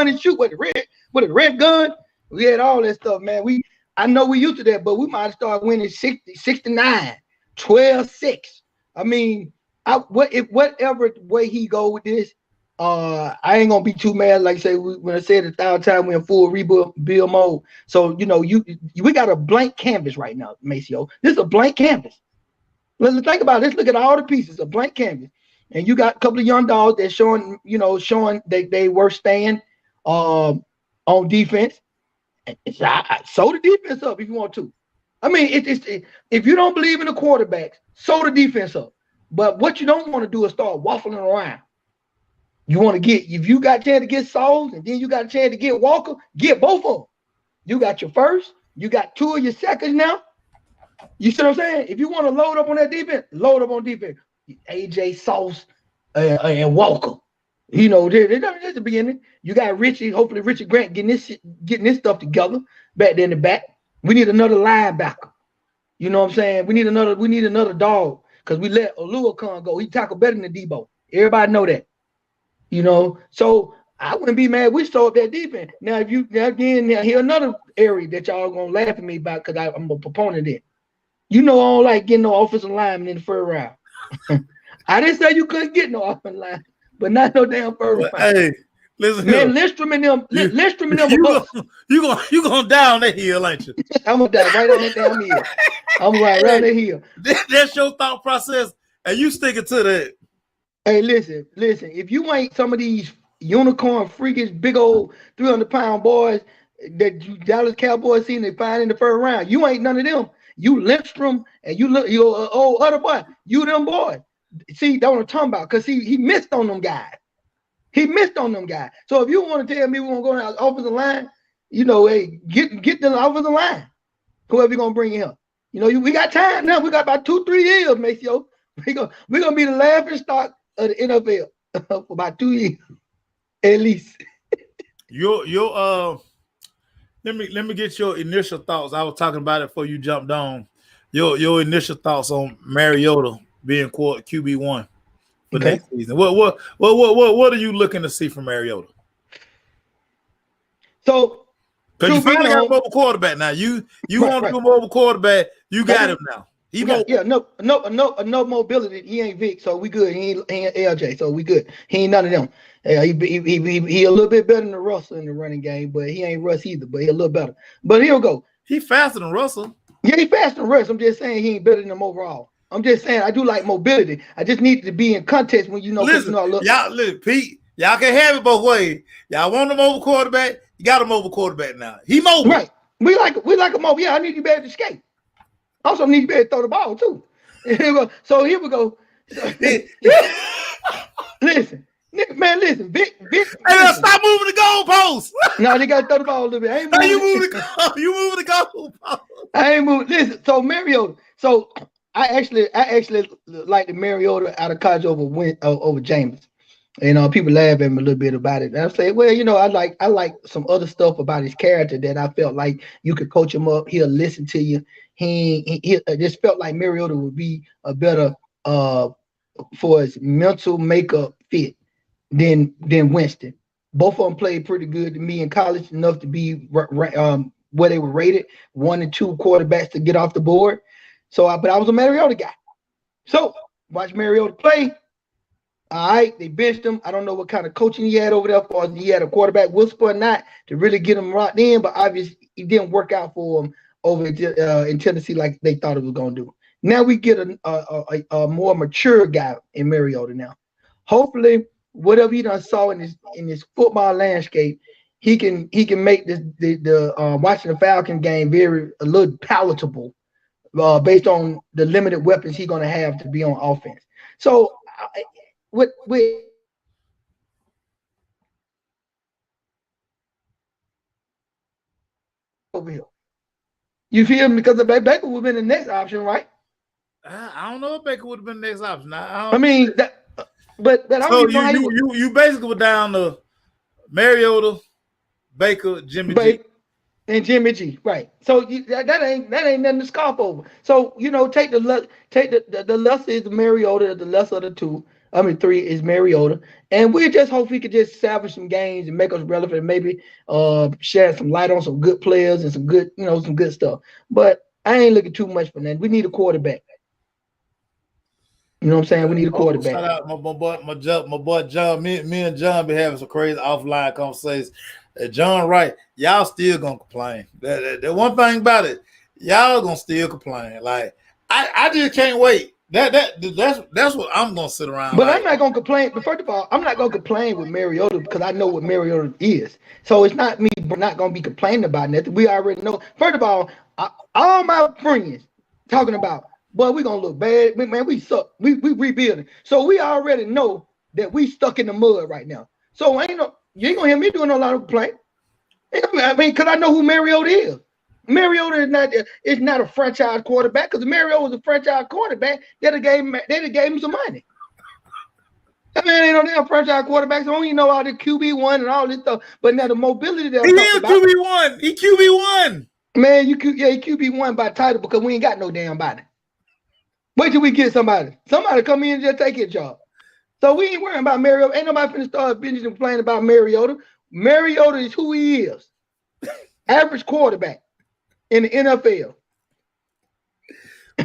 and shoot with the red gun. We had all that stuff, man. I know we used to that, but we might start winning 6-9, 12-6. I mean, whatever way he go with this, I ain't gonna be too mad. Like I say, when I said 1,000 times, we're in full rebuild mode. So we got a blank canvas right now, Maceo. This is a blank canvas. Let's think about it. Let's look at all the pieces. A blank canvas, and you got a couple of young dogs that showing they were staying on defense. Sew the defense up if you want to. I mean, if you don't believe in the quarterbacks, sew the defense up. But what you don't want to do is start waffling around. You want to get, if you got a chance to get Souls and then you got a chance to get Walker, get both of them. You got your first, you got 2 of your seconds now. You see what I'm saying? If you want to load up on that defense, load up on defense. AJ Sauce and Walker. That's the beginning. You got Richie, hopefully Richard Grant getting this stuff together back there in the back. We need another linebacker. You know what I'm saying? We need another dog, because we let Oluokun go. He tackle better than Debo. Everybody know that. So I wouldn't be mad. We stole up that defense. Now, here another area that y'all gonna laugh at me about, because I'm a proponent in. I don't like getting no offensive lineman in the first round. I didn't say you couldn't get no offensive line, but not no damn first round. Hey, listen, man, Lindstrom and them. You gonna down that hill, ain't you? I'm gonna die right on that damn hill. I'm right the hill. That's your thought process. And you sticking to that. Hey, listen. If you ain't some of these unicorn freakish big old 300-pound boys that you Dallas Cowboys seen they find in the first round, you ain't none of them. You Lindstrom and you look your old other boy. You them boys. See, that's what I'm talking about. Cause he missed on them guys. He missed on them guys. So if you want to tell me we're gonna go down offensive line, hey, get the offensive line. Whoever you're gonna bring in. We got time now. We got about 2-3 years, Maceo. We're gonna be the laughing stock of the NFL for about 2 years, at least. Let me get your initial thoughts. I was talking about it before you jumped on. Your initial thoughts on Mariota being QB1 for next season. What are you looking to see from Mariota? So, because you finally got a mobile quarterback now. You want to do a mobile quarterback. You got him now. No mobility. He ain't Vic, so we good. He ain't LJ, so we good. He ain't none of them. He a little bit better than Russell in the running game, but he ain't Russ either. But he a little better. But he'll go. He faster than Russell. Yeah, he faster than Russ. I'm just saying he ain't better than him overall. I'm just saying I do like mobility. I just need to be in context when Listen, Pete. Y'all can have it both ways. Y'all want a mobile quarterback? You got a mobile quarterback now. He mobile. Right. We like a mobile. Yeah, I need you to be able to skate. Also need to be able to throw the ball too. So here we go. Listen, Vic. Hey, stop moving the goalposts. No, they got to throw the ball a little bit. You moving the goalposts. I ain't moving. Listen, so Mariota. So I actually like the Mariota out of college over James. People laugh at me a little bit about it. And I say, well, I like some other stuff about his character that I felt like you could coach him up. He'll listen to you. He just felt like Mariota would be a better for his mental makeup fit than Winston. Both of them played pretty good to me in college, enough to be where they were rated 1 and 2 quarterbacks to get off the board. But I was a Mariota guy. So watch Mariota play. All right, they benched him. I don't know what kind of coaching he had over there, for he had a quarterback whisper or not to really get him right in, but obviously it didn't work out for him over in Tennessee like they thought it was going to do. Now we get a more mature guy in Mariota now. Hopefully, whatever he done saw in this football landscape, he can make the Washington Falcons game a little palatable based on the limited weapons he's going to have to be on offense. So with over here. You feel me? Because Baker would have been the next option, right? I don't know if Baker would have been the next option. But so you basically were down to Mariota, Baker, Jimmy G. And Jimmy G, right? So that ain't nothing to scoff over. So take the lesser is the Mariota, the lesser of the two. 3 is Mariota, and we just hope he could just salvage some games and make us relevant, and maybe shed some light on some good players and some good stuff. But I ain't looking too much for that. We need a quarterback. You know what I'm saying? We need a quarterback. Shout out my boy John. Me and John be having some crazy offline conversations. John Wright, y'all still gonna complain. The one thing about it, y'all gonna still complain. Like I just can't wait. That's what I'm gonna sit around. But I'm not gonna complain. But first of all, I'm not gonna complain with Mariota because I know what Mariota is. So it's not me not gonna be complaining about nothing. We already know. First of all, all my friends talking about, boy, we gonna look bad. Man, we suck. We rebuilding. So we already know that we stuck in the mud right now. So you ain't gonna hear me doing a lot of complaining. Because I know who Mariota is. Mariota is not a franchise quarterback, because Mariota was a franchise quarterback. They'd have gave him some money. That man ain't no damn franchise quarterback. So only know all the QB1 and all this stuff. But now the mobility that he is QB1. He QB1. Man, he QB1 by title because we ain't got no damn body. Wait till we get somebody. Somebody come in and just take his job. So we ain't worrying about Mariota. Ain't nobody finna start bitching and complaining about Mariota. Mariota is who he is. Average quarterback in the NFL.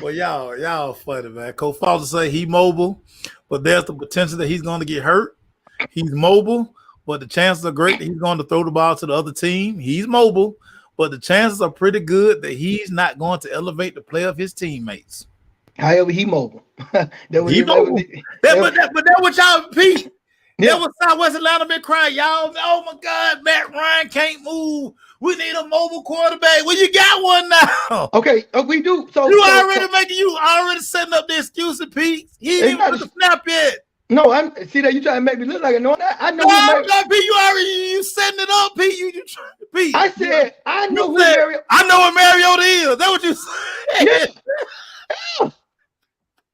Well, y'all funny, man. Coach Foster say he mobile, but there's the potential that he's going to get hurt. He's mobile, but the chances are great that he's going to throw the ball to the other team. He's mobile, but the chances are pretty good that he's not going to elevate the play of his teammates. However, he mobile. That was He mobile. But that what y'all Pete. Yeah. That was Southwest Atlanta been crying, y'all. Oh my God, Matt Ryan can't move. We need a mobile quarterback. Well, you got one now. Okay, we do. So you already setting up the excuse, Pete. He didn't even put the snap yet. No, I'm see that you trying to make me look like I know that. I know. No, Pete, you setting it up, Pete. You Pete. I said I know who Mariota. I know what Mariota is. That's what you said. Yeah.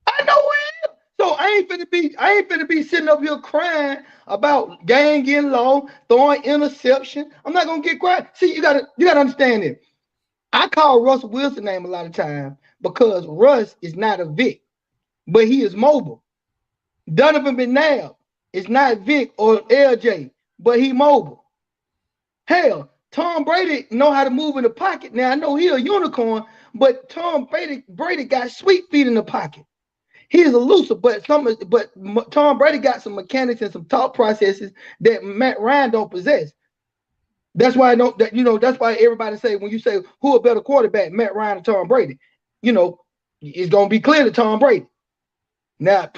I know who he is. So I ain't finna be sitting up here crying about game getting low, throwing interception. I'm not gonna get quiet. See, you gotta understand it. I call Russell Wilson name a lot of times because Russ is not a Vic, but he is mobile. Donovan McNabb is not Vic or LJ, but he mobile. Hell, Tom Brady know how to move in the pocket. Now I know he a unicorn, but Tom Brady got sweet feet in the pocket. He is elusive, but Tom Brady got some mechanics and some thought processes that Matt Ryan don't possess. That's why that's why everybody say when you say who a better quarterback, Matt Ryan or Tom Brady, it's gonna be clear to Tom Brady. Now,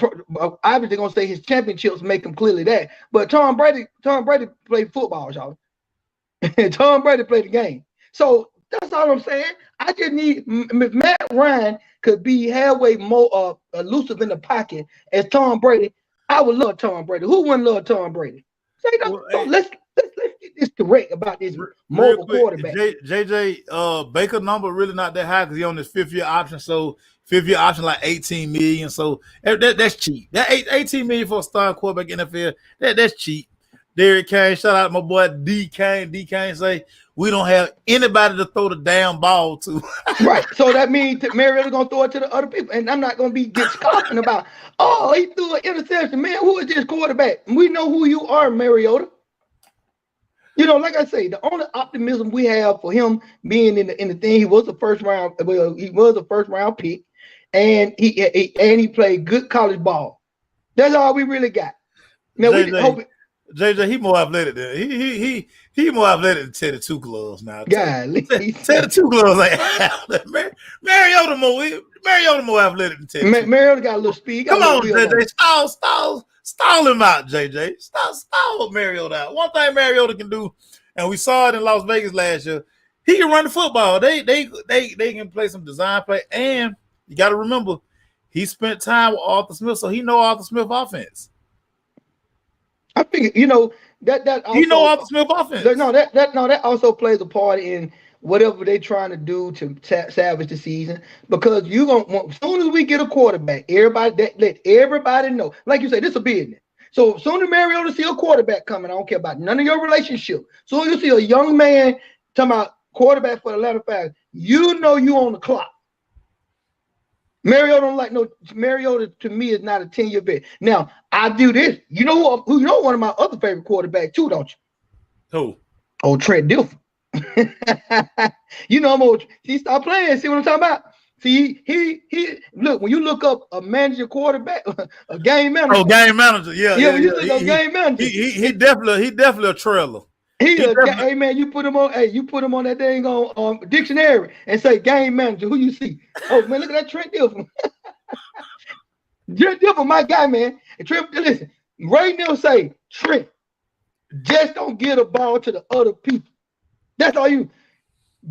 obviously, gonna say his championships make him clearly that. But Tom Brady played football, y'all. Tom Brady played the game. So that's all I'm saying. I just need if Matt Ryan could be halfway more elusive in the pocket as Tom Brady. I would love Tom Brady. Who wouldn't love Tom Brady? Let's get this correct about this mobile quarterback. JJ Baker number really not that high because he on his 5th-year option. So 5th-year option like 18 million. So that's cheap. That 18 million for a starting quarterback in the NFL. That's cheap. Derrick Kane, shout out my boy D Kane. D Kane say we don't have anybody to throw the damn ball to. Right. So that means Mariota gonna throw it to the other people, and I'm not gonna get scoffing about. Oh, he threw an interception, man. Who is this quarterback? We know who you are, Mariota. Like I say, the only optimism we have for him being in the thing, he was a first round. Well, he was a first round pick, and he played good college ball. That's all we really got. Now JJ, he more athletic than he more athletic than Teddy Two Gloves now. Golly. Teddy Two Gloves like Mariota more athletic than Teddy. Mariota got a little speed. Come on, JJ, stall him out, JJ. Stall Mariota out. One thing Mariota can do, and we saw it in Las Vegas last year, he can run the football. They can play some design play, and you got to remember, he spent time with Arthur Smith, so he know Arthur Smith offense. I think that also, Arthur Smith offense. That also plays a part in whatever they're trying to do to salvage the season. Because as soon as we get a quarterback, let everybody know. Like you say, this is a business. So as soon as Mariota see a quarterback coming, I don't care about none of your relationship. So you see a young man talking about quarterback for the Atlanta Falcons, you on the clock. Mariota to me is not a 10-year vet. Now, I do this. You know one of my other favorite quarterbacks too, don't you? Who? Oh, Trent Dilfer. I'm old. He stopped playing. See what I'm talking about? See, he look, when you look up a manager quarterback, a game manager. Oh, game manager. Yeah. When you look up game manager. He definitely a trailer. Hey man, you put him on that dang on dictionary and say game manager. Who you see? Oh man, look at that Trent Dilfer. Trent Dilfer, my guy, man. And Trent, listen, right now say Trent, just don't get a ball to the other people. That's all you.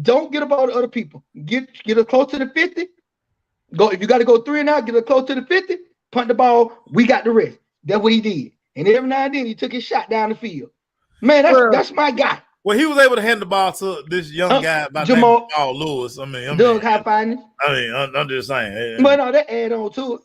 Don't get a ball to other people. Get it close to the 50. Go if you got to go 3 and out. Get it close to the 50. Punt the ball. We got the rest. That's what he did. And every now and then he took his shot down the field. Man, that's my guy. Well, he was able to hand the ball to this young guy by Jamal Lewis. Doug High Finance. I'm just saying. But no, that add on to it.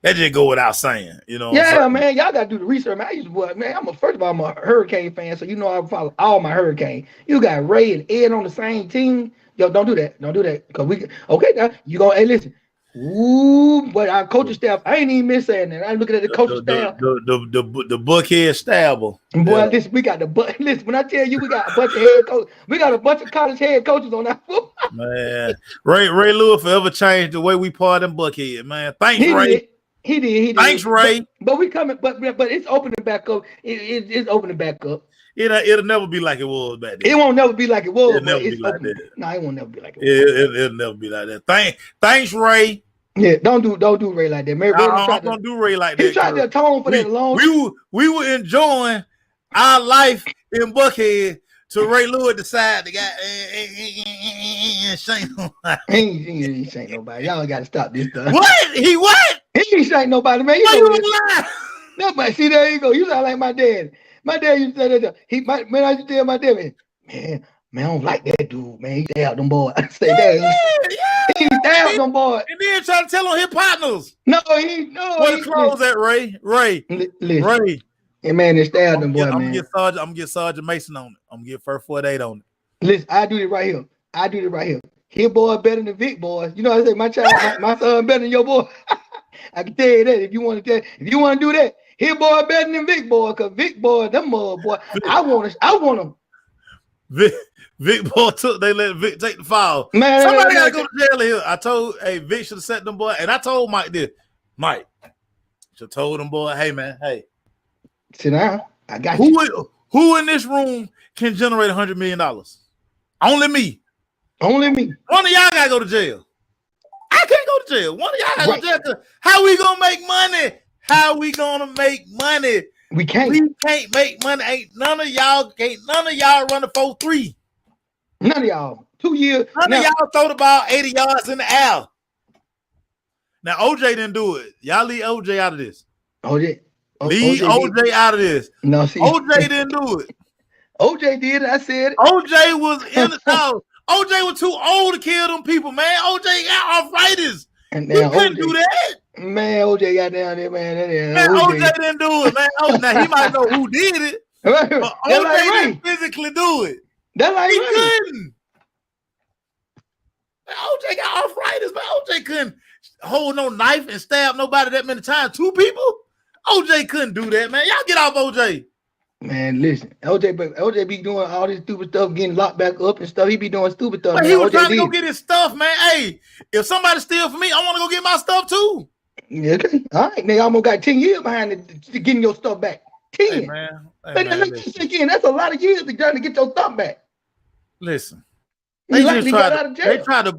That just go without saying, Yeah, man, y'all gotta do the research. Man, first of all, I'm a Hurricane fan, so I follow all my Hurricane. You got Ray and Ed on the same team. Yo, don't do that. Because now you gonna listen. Ooh, but our coaching staff, I ain't even miss saying that. I'm looking at the coaching staff. The Buckhead Stabber. Boy, listen, we got listen, when I tell you we got a bunch of head coaches, we got a bunch of college head coaches on that football. Man, Ray Lewis forever changed the way we part in Buckhead, man. Thanks, Ray. He did. Thanks, Ray. But we coming, but it's opening back up. It's opening back up. It'll never be like it was back then. It won't never be like it was. It'll never be like open. that. No, it won't never be like it was. It'll never be like that. Thanks, Ray. Yeah, don't do Ray like that. Man, I'm gonna do Ray like that. He tried to atone for that long. We were enjoying our life in Buckhead till Ray Lewis decided to shank nobody. He ain't shank nobody. Y'all got to stop this stuff. What? He what? He ain't shank nobody, man. Why you lie? Nobody. See, there you go. You sound like my dad. My dad used to say that. I used to tell my dad, man, I don't like that dude, man. He stabbed them boys. I say that. He stabbed them boys. And then try to tell on his partners. No. Where the clothes at, Ray? Ray. And man, they stabbed them boys, man. I'm gonna get Sergeant Mason on it. I'm gonna get First 48 on it. Listen, I do it right here. His boy better than Vic boys. You know what I say? My son better than your boy. I can tell you that if you want to do that. His boy better than Vic boy, because Vic boy, them mother boy. I want him. Vic boy they let Vic take the foul. Man, somebody gotta go to jail here. I told Vic should have set them boy, and I told Mike this. Mike should have told them boy, hey man, hey. Sit down. I got you. Who in this room can generate $100 million? Only me. Only me. One of y'all gotta go to jail. I can't go to jail. One of y'all gotta go to jail. How we gonna make money? How we gonna make money? We can't. We can't make money. Ain't none of y'all run the 4-3. None of y'all. 2 years. None of y'all throw the ball 80 yards in the air. Now OJ didn't do it. Y'all leave OJ out of this. Leave OJ out of this. No, see, OJ didn't do it. OJ did it. I said it. OJ was in the house. OJ was too old to kill them people, man. OJ got arthritis. And you couldn't do that. Man, OJ got down there, man. OJ didn't do it, man. Now he might know who did it, but OJ didn't physically do it. That's like he couldn't. Man, OJ got arthritis, but OJ couldn't hold no knife and stab nobody that many times. 2 people? OJ couldn't do that, man. Y'all get off OJ. Man, listen, OJ be doing all this stupid stuff, getting locked back up and stuff. He be doing stupid stuff. But he was trying to go get his stuff, man. Hey, if somebody steal from me, I want to go get my stuff too. Okay, all right. They almost got 10 years behind it to getting your stuff back. 10. Hey, man. That's a lot of years to trying to get your stuff back. Listen, they try to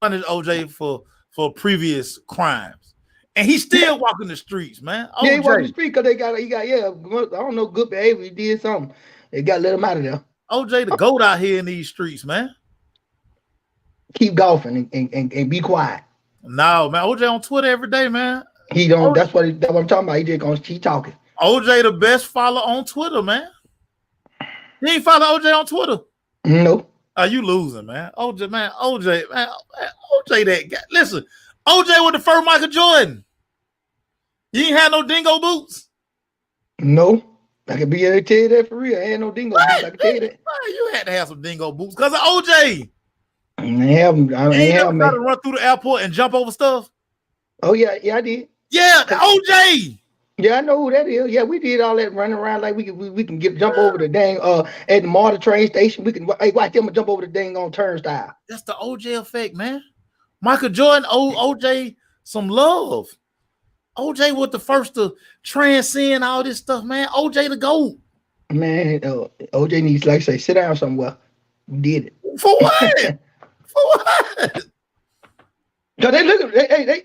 punish OJ for previous crimes, and he's still walking the streets, man. Yeah, he walking the street because he got I don't know, good behavior. He did something. They got to let him out of there. OJ the GOAT out here in these streets, man. Keep golfing and be quiet. No, man. OJ on Twitter every day, man. He don't. That's what I'm talking about. He just gonna keep talking. OJ the best follower on Twitter, man. You ain't follow OJ on Twitter? No. Are you losing, man? OJ that guy. Listen, OJ was the first Michael Jordan. You ain't had no dingo boots? No. I can be able to tell you that for real. I had no dingo boots. I can tell you that. You had to have some dingo boots because of OJ. I ain't have them. To run through the airport and jump over stuff. Oh yeah, I did. Yeah, the OJ. Yeah, I know who that is. Yeah, we did all that running around like we can jump over the dang at the MARTA train station. We can watch them jump over the dang on turnstile. That's the OJ effect, man. Michael Jordan owed OJ some love. OJ was the first to transcend all this stuff, man. OJ the GOAT. Man, OJ needs, like I say, sit down somewhere. We did it. For what? For what? So they look, they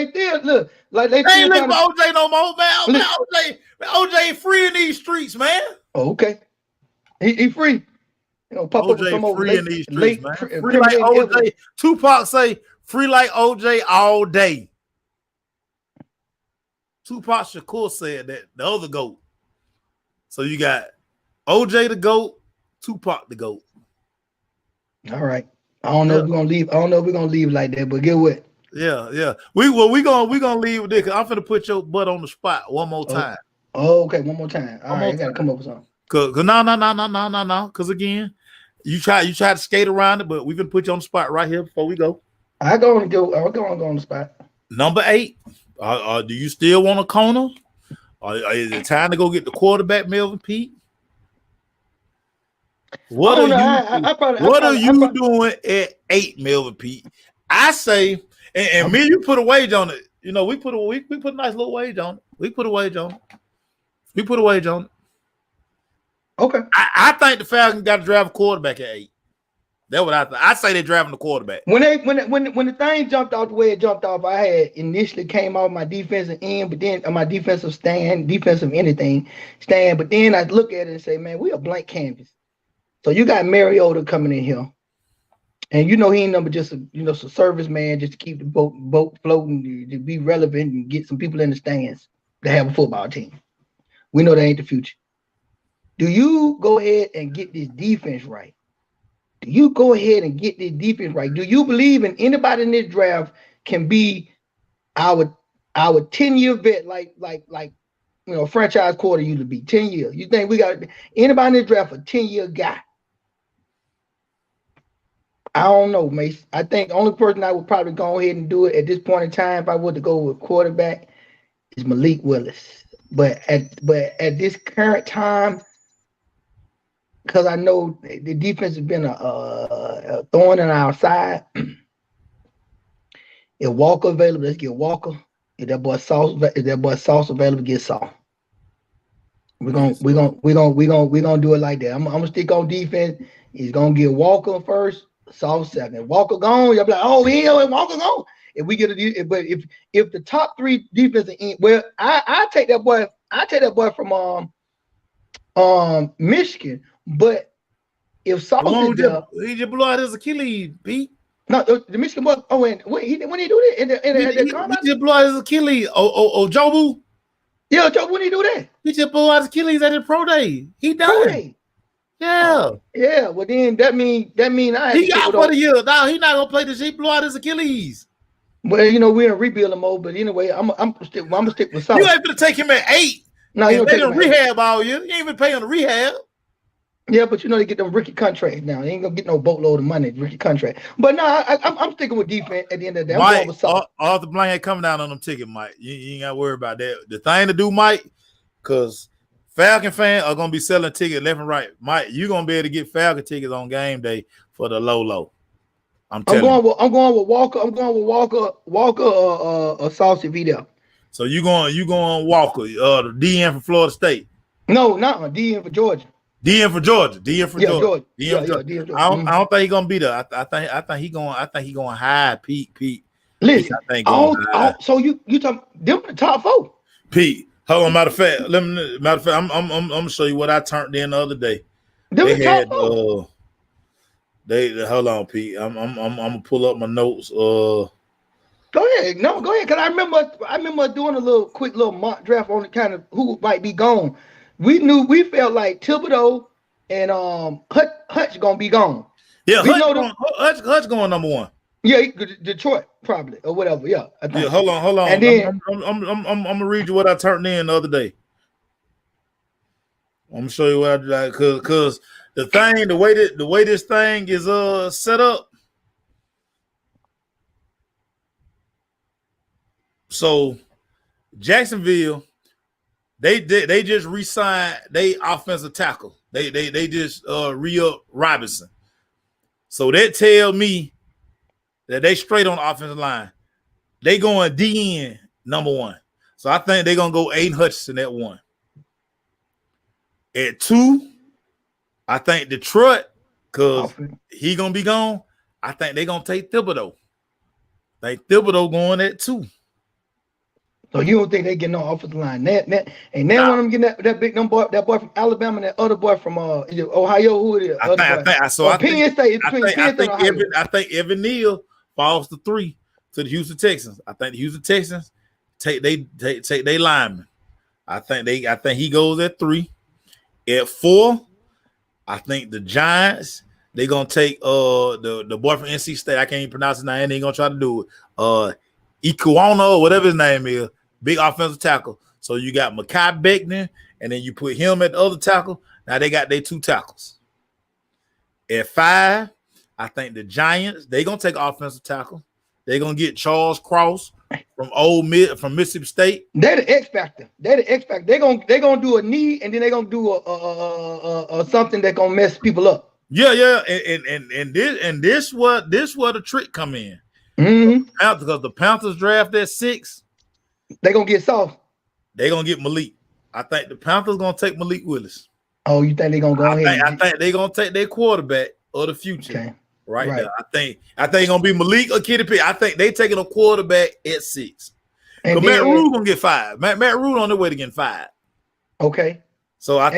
still look like they ain't looking for OJ no more, man. OJ free in these streets, man. Oh, okay, he free. You know, pop OJ up free in these streets, man. Free like OJ. Tupac say free like OJ all day. Tupac Shakur said that, the other GOAT. So you got OJ the GOAT, Tupac the GOAT. All right. I don't know if we're gonna leave. I don't know if we're gonna leave like that, but get what? Yeah. We gonna leave with this. I'm finna put your butt on the spot one more time. Oh, okay, one more time. All right, I gotta come up with something. Cause no. Cause again, you try to skate around it, but we're gonna put you on the spot right here before we go. I'll go on the spot. Number 8. Do you still want a corner? Is it time to go get the quarterback, Melvin Pete? What are you doing at 8, Melvin Pete? I say, and me, you put a wage on it. You know, we put a nice little wage on it. We put a wage on it. Okay. I think the Falcons got to draft a quarterback at 8. That's what I think. I say they're drafting the quarterback. When the thing jumped off the way it jumped off, I had initially came off my defensive end, but then my defensive stand, defensive anything stand. But then I look at it and say, man, we a blank canvas. So you got Mariota coming in here, and he ain't number just a service man, just to keep the boat floating, to be relevant and get some people in the stands to have a football team. We know that ain't the future. Do you go ahead and get this defense right? Do you go ahead and get this defense right? Do you believe in anybody in this draft can be our 10-year vet, like franchise quarter used to be 10 years? You think we got anybody in this draft a 10-year guy? I don't know, Mace. I think the only person I would probably go ahead and do it at this point in time, if I were to go with quarterback, is Malik Willis. But at this current time, because I know the defense has been a thorn in our side. If Walker available, let's get Walker. If that boy Sauce available, get Sauce. We're gonna do it like that. I'm gonna stick on defense. He's gonna get Walker first, Sauce second. Walker gone, you'll be like, oh, and Walker gone. If we get but if the top 3 defensive end, well, I take that boy from Michigan. But if Sauce is there, he just blew out his Achilles, Pete. No, the Michigan boy. Oh, when he do that? He just blew out his Achilles. Jobu. Yeah, Jobu, when he do that? He just blew out his Achilles at the pro day. He done. Yeah. Yeah. Well, then that mean I. He got for the year. Now he not gonna play this. He blew out his Achilles. Well, we're in rebuilding mode. But anyway, I'm gonna stick with Sauce. You ain't gonna take him at 8. No, you don't take him rehab all year. You ain't even paying the rehab. Yeah, but they get them rookie contracts now. They ain't gonna get no boatload of money rookie contract. But no, I'm sticking with defense at the end of the day. I'm going with Sauce. Arthur Blank ain't coming down on them tickets, Mike. You ain't got to worry about that. The thing to do, Mike, because Falcon fans are gonna be selling tickets left and right. Mike, you're gonna be able to get Falcon tickets on game day for the low. I'm going with Walker. I'm going with Walker Sauce if he there. So you going Walker, the DN from Florida State? No, not DN for Georgia. DN for Georgia. Georgia. I don't think he's gonna be there. I think he going high. Pete. Listen, so you talking them the top 4. Pete, hold on. Matter of fact, I'm gonna show you what I turned in the other day. They had hold on, Pete. I'm gonna pull up my notes. Go ahead. No, go ahead. Cause I remember doing a quick little mock draft on the kind of who might be gone. We felt like Thibodeau and Hutch gonna be gone. Yeah, Hutch going number 1. Yeah, Detroit probably or whatever. Yeah, I think. Yeah, hold on. And then I'm gonna read you what I turned in the other day. I'm gonna show you what I did because the way this thing is set up. So Jacksonville, they just re-signed they offensive tackle. They just re-up Robinson. So that tell me that they straight on the offensive line. They going DN number 1. So I think they're gonna go Aiden Hutchinson at 1. At 2, I think Detroit, because he gonna be gone. I think they're gonna take Thibodeau. Thibodeau going at 2. So you don't think they get no offensive line? One of them getting that big boy from Alabama, and that other boy from Ohio. Who it is? Penn State. I think Evan Neal falls to 3 to the Houston Texans. I think the Houston Texans take they lineman. I think he goes at 3. At 4, I think the Giants, they gonna take the boy from NC State. I can't even pronounce his name. They ain't gonna try to do it. Ikuano or whatever his name is, big offensive tackle. So you got Mekhi Becton, and then you put him at the other tackle. Now they got their 2 tackles. At 5, I think the Giants, they gonna take offensive tackle. They're gonna get Charles Cross from Mississippi State. They're the X factor. They're gonna do a knee, and then they're gonna do a something that's gonna mess people up. Yeah, and this where the trick come in. Mm-hmm. Because the Panthers draft at 6, they're gonna get soft. They're gonna get Malik. I think the Panthers gonna take Malik Willis. Oh, you think they're gonna go ahead? I think they're gonna take their quarterback of the future right there. I think it's gonna be Malik or Kenny Pickett. I think they taking a quarterback at 6. Because Matt Rule gonna get 5. Matt Rule on their way to getting 5. Okay. So I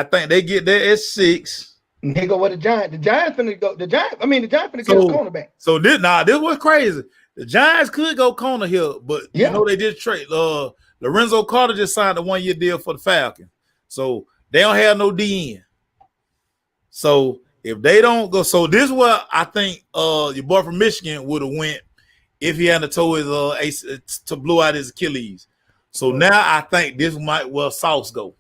think they get there at 6. And they go with the Giants. The Giants finna go. The Giants finna get a cornerback. So this was crazy. The Giants could go corner here, but you know they did trade. Lorenzo Carter just signed a 1-year deal for the Falcons. So they don't have no DN. So if they don't go, so this is what I think your boy from Michigan would have went if he hadn't tore his to blow out his Achilles. So now I think this might Sauce go.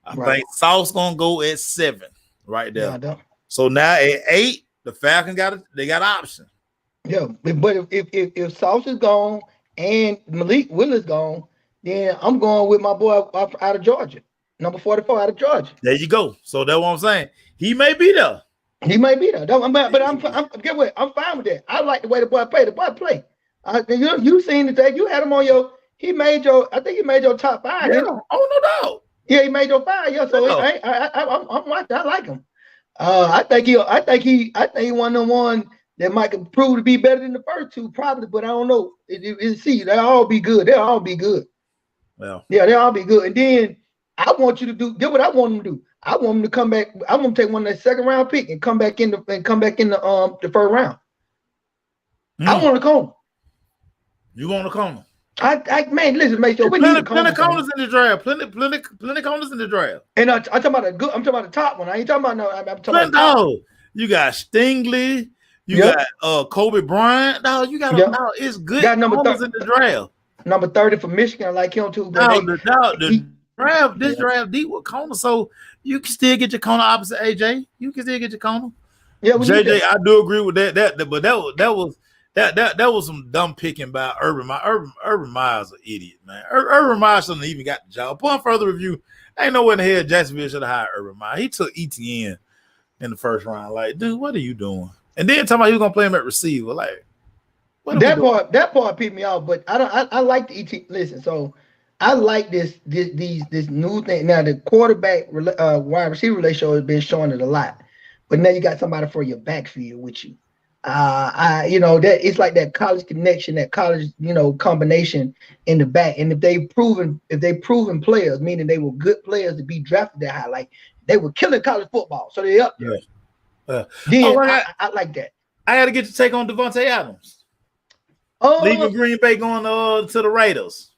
I think Sauce gonna go at 7 right there. No, so now at 8, the Falcons got an option. Yeah, but if Sauce is gone and Malik Willis gone, then I'm going with my boy out of Georgia, number 44 out of Georgia. There you go. So that's what I'm saying. He may be there. But I'm get what? I'm fine with that. I like the way the boy play. The boy play. You seen the thing. You had him on your. I think he made your top 5. Yeah. Oh no doubt. Yeah, he made your 5. Yeah, so I'm watching. I like him. I think he one of the one that might prove to be better than the first 2, probably. But I don't know. They'll all be good. They'll all be good. Well, yeah, they'll all be good. And then I want you to do what I want them to do. I want them to come back. I want to take one of that 2nd round pick and come back in the 1st round. I want a corner. You want a corner? Man, listen, make sure we need plenty corners in the draft. Plenty corners in the draft. And I'm talking about I'm talking about the top one. I ain't talking about no. I'm talking about the top. You got Stingley. You got Kobe Bryant. No, you got it's good. Got number corners in the draft. Number 30 for Michigan. I like him too. But this draft deep with corner, so you can still get your corner opposite AJ. You can still get your corner. Yeah, JJ, I do agree with that. But that was some dumb picking by Urban Meyer. Urban Meyer's an idiot, man. Urban Meyer shouldn't have even got the job. Upon further review, ain't no way in the hell Jacksonville should have hired Urban Meyer. He took ETN in the 1st round. Like, dude, what are you doing? And then talking about he was gonna play him at receiver. Like, that part picked me off. But I like the ET. Listen, so I like this new thing. Now the quarterback wide receiver relationship has been showing it a lot, but now you got somebody for your backfield with you. That it's like that college connection, that college combination in the back. And if they proven players, meaning they were good players to be drafted that high, like they were killing college football, so they up there. I like that. I got to get your take on Devontae Adams. Leaving Green Bay going to the Raiders.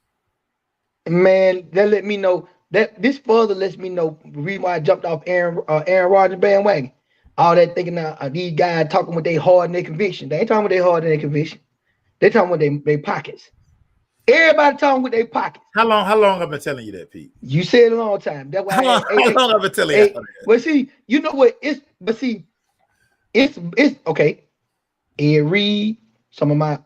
Man, that let me know that this further lets me know the reason why I jumped off Aaron Rodgers bandwagon. All that thinking these guys talking with their heart and their conviction. They ain't talking with their heart and their conviction. They talking with their pockets. Everybody talking with their pockets. How long I've been telling you that, Pete? You said it a long time. That's why how long I've been telling you. Well, see, you know what? It's okay. Ed Reed, some of my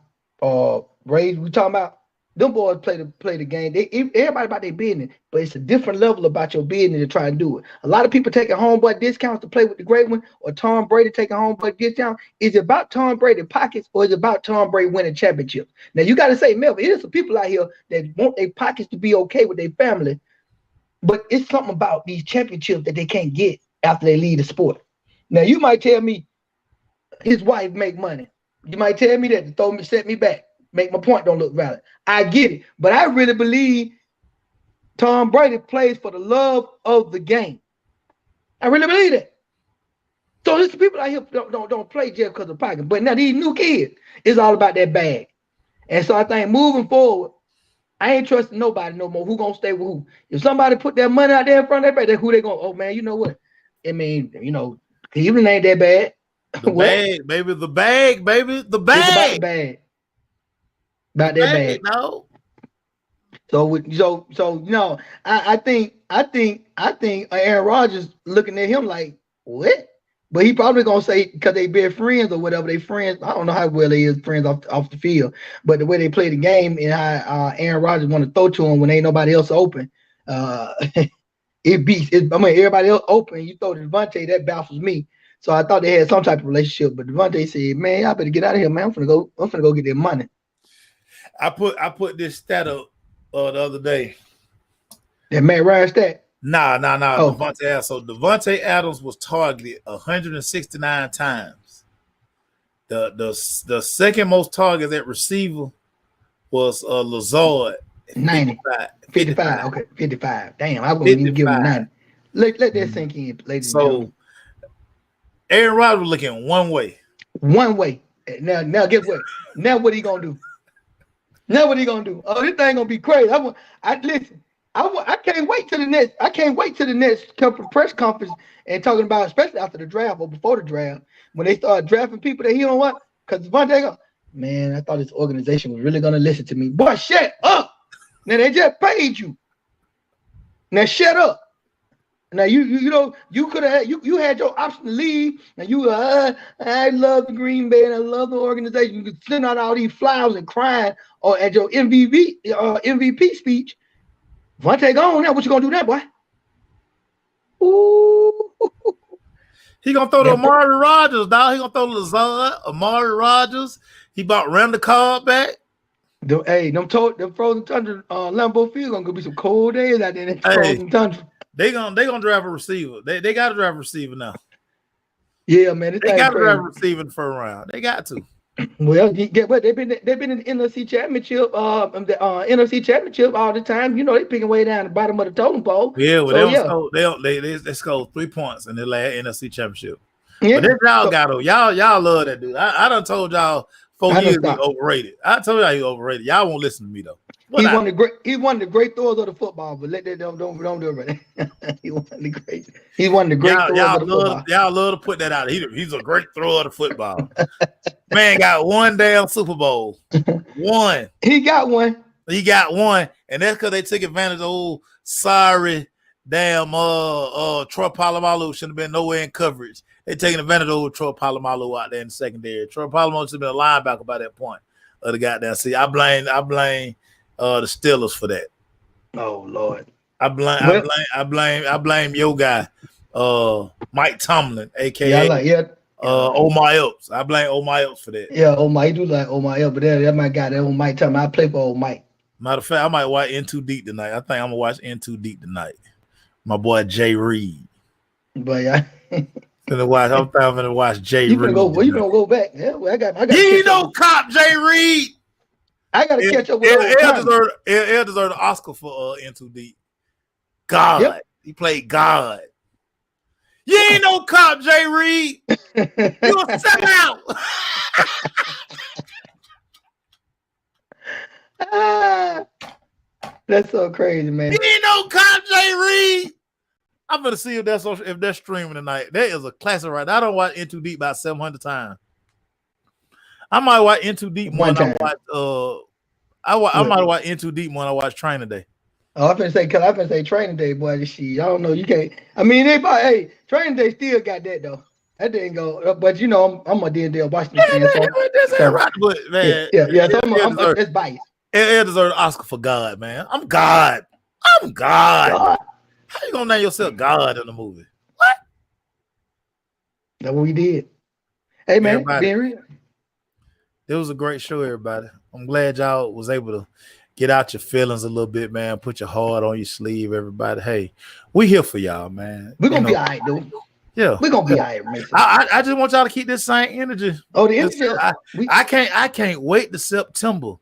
Rays we talking about. Them boys play the game. Everybody about their business, but it's a different level about your business to try and do it. A lot of people taking homeboy discounts to play with the great one, or Tom Brady taking homeboy discount. Is it about Tom Brady pockets, or is it about Tom Brady winning championships? Now you got to say, Melvin, there's some people out here that want their pockets to be okay with their family, but it's something about these championships that they can't get after they leave the sport. Now you might tell me his wife make money. You might tell me that to set me back. Make my point don't look valid. I get it, but I really believe Tom Brady plays for the love of the game. I really believe that. So there's people out here don't play just because of pocket. But now these new kids, it's all about that bag. And so I think moving forward, I ain't trusting nobody no more. Who gonna stay with who? If somebody put their money out there in front of everybody, who they gonna? Oh man, you know what? I mean, Cleveland ain't that bad. The bag, baby. The bag, baby. The bag. It's about the bag. About that bag. No. So I think Aaron Rodgers looking at him like, what? But he probably gonna say because they been friends or whatever. They friends. I don't know how well they is friends off the field, but the way they play the game and how Aaron Rodgers want to throw to him when ain't nobody else open, it beats. Everybody else open. You throw to Devontae, that baffles me. So I thought they had some type of relationship, but Devontae said, "Man, I better get out of here, man. I'm finna go get their money." I put this stat up the other day. That Matt Ryan stat. Nah. Oh. Devontae Adams. So Devontae Adams was targeted 169 times. The second most targets at receiver was Lazard. 90. 55. Okay, 55. Damn, I wouldn't even give him 90. Let that sink in, ladies and gentlemen. Aaron Rodgers was looking one way. One way. Now guess what? Now what he gonna do? Oh, this thing gonna be crazy. I can't wait till the next. I can't wait till the next press conference and talking about, especially after the draft or before the draft, when they start drafting people that he don't want. Because Devontae, man, I thought this organization was really gonna listen to me. Boy, shut up. Now they just paid you. Now shut up. Now you know you could have you had your option to leave. Now you I love the Green Bay and I love the organization. You could send out all these flowers and crying or at your MVP speech. Devontae gone now. What you gonna do now, boy? Ooh. He gonna throw to Amari Rodgers, dog. He gonna throw to Lazard, Amari Rodgers. He bought Randall Cobb back. Them frozen tundra Lambeau Field gonna be some cold days out there in frozen tundra. They gonna drive a receiver. They got to drive a receiver now. Yeah, man. They got to drive a receiver in the first round. They got to. Well, get what they've been in the NFC Championship, NFC Championship all the time. You know, they picking way down the bottom of the totem pole. Yeah, well, they scored 3 points in the last NFC Championship. Yeah, but this y'all got to y'all love that dude. I done told y'all 4 years he overrated. I told y'all he overrated. Y'all won't listen to me though. He's one of the great throwers of the football, but let that don't do it. He's one of the great throwers of the football. Y'all love to put that out. He's a great thrower of the football. Man got one damn Super Bowl. One. He got one, and that's because they took advantage of old sorry damn Troy Polamalu shouldn't have been nowhere in coverage. They taking advantage of old Troy Polamalu out there in the secondary. Troy Polamalu should have been a linebacker by that point of the goddamn. See, I blame the Steelers for that. Oh Lord. I blame your guy, Mike Tomlin, aka Omar Epps. I blame Omar Epps for that. Yeah, Omar, you do like Omar Epps, but that my guy, that old Mike Tomlin. I play for old Mike. Matter of fact, I might watch In Too Deep tonight. I think I'm gonna watch In Too Deep tonight. My boy Jay Reed. But yeah. I'm gonna watch Jay Reed. You gonna go back? Yeah, well, I got. You know, cop Jay Reed. I gotta catch up with El deserved an Oscar for In Too Deep. God, yep. He played God. You ain't no cop, Jay Reed. You a sellout. That's so crazy, man. You ain't no cop, Jay Reed. I'm gonna see if that's streaming tonight. That is a classic, right? I don't watch In Too Deep about 700 times. I might watch In Too Deep when I might watch In Too Deep when I watch Training Day. Oh, I'm finna say Training Day, boy. This shit, I don't know. You can't. I mean, Training Day still got that though. That didn't go. But you know, I'm a Denzel Washington fan. That's right, but man, yeah. So that's biased. It deserves an Oscar for God, man. I'm God. How you gonna name yourself God in the movie? What? That's what we did. Hey man, it was a great show, everybody. I'm glad y'all was able to get out your feelings a little bit, man. Put your heart on your sleeve, everybody. Hey, we here for y'all, man. We're gonna be all right, dude. Yeah, we're gonna be all right, man. I just want y'all to keep this same energy. Oh, the energy. I can't wait to September.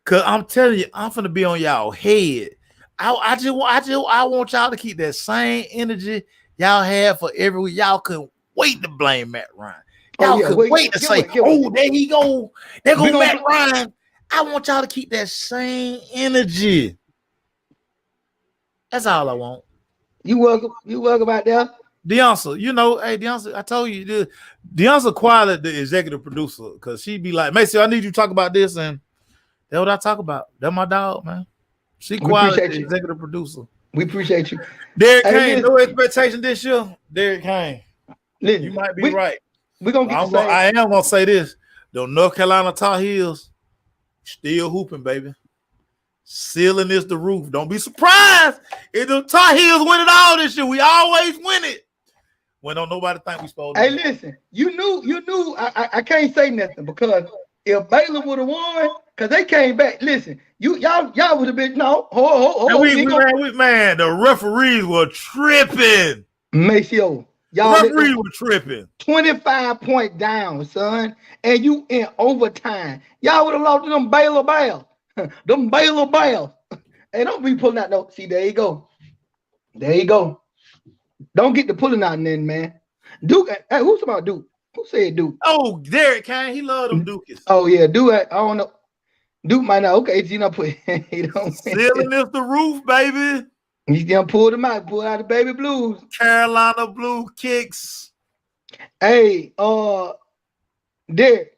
Cause I'm telling you, I'm gonna be on y'all head. I want y'all to keep that same energy y'all have for every week. Y'all couldn't wait to blame Matt Ryan. Y'all couldn't wait to say, there he go. There go Matt Ryan. I want y'all to keep that same energy. That's all I want. You welcome out there. Deonsa, Deonsa, I told you, Deonsa quiet the executive producer because she'd be like, Macy, I need you to talk about this, and that's what I talk about. That's my dog, man. She quiet the executive producer. We appreciate you. Derek Kane, no expectation this year. Derek Kane. Listen, you might be right. We're gonna get I am gonna say this. The North Carolina Tar Heels still hooping, baby. Ceiling is the roof. Don't be surprised if the Tar Heels win it all this year. We always win it. When don't nobody think we supposed to. Hey, listen, you knew I can't say nothing because if Baylor would have won, because they came back. Listen, Y'all would have been no. Man, the referees were tripping. Maceo, y'all referees were tripping. 25-point down, son, and you in overtime. Y'all would have lost to them Baylor Bears. Them Baylor Bears. Hey, don't be pulling out no. See, there you go. There you go. Don't get the pulling out then, man. Duke. Hey, who's about Duke? Who said Duke? Oh, Derek Kane. He loved them Dukies. Oh yeah, Duke. I don't know. Duke might not. Okay, you know, put. He don't. Ceiling is the roof, baby. He's gonna pull them out. Pull out the baby blues. Carolina Blue Kicks. Hey, Derek.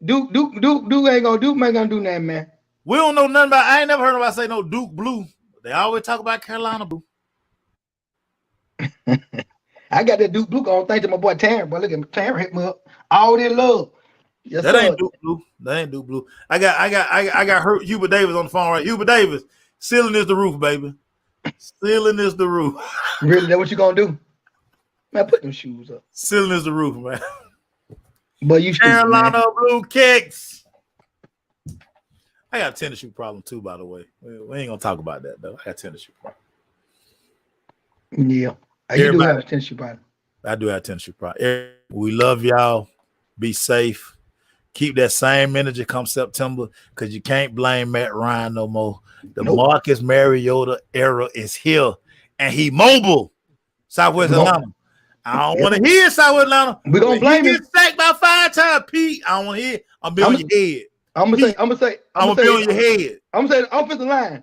Duke ain't gonna do nothing, man. We don't know nothing about. I ain't never heard nobody say no Duke Blue. They always talk about Carolina Blue. I got that Duke Blue on. Thanks to my boy Taryn. Boy, look at me. Taryn hit me up. All that love. Yes, that ain't Duke Blue. That ain't Duke Blue. I got Hubert Davis on the phone, right? Hubert Davis. Ceiling is the roof, baby. Ceiling is the roof. Really? That what you gonna do? Man, put them shoes up. Ceiling is the roof, man. But you Carolina stupid, Blue Kicks. I got a tennis shoe problem too, by the way. We ain't gonna talk about that though. I got a tennis shoe problem. Yeah, you do have a tennis shoe problem. I do have a tennis shoe problem. We love y'all. Be safe. Keep that same energy come September, because you can't blame Matt Ryan no more. The Marcus Mariota era is here, and he mobile. Southwest Atlanta. I don't want to hear Southwest Atlanta. We're gonna blame him. Get sacked by 5 times, Pete. I don't want to hear. I'm be on your head. I'm gonna say. I'm gonna be on your head. I'm gonna say the offensive line.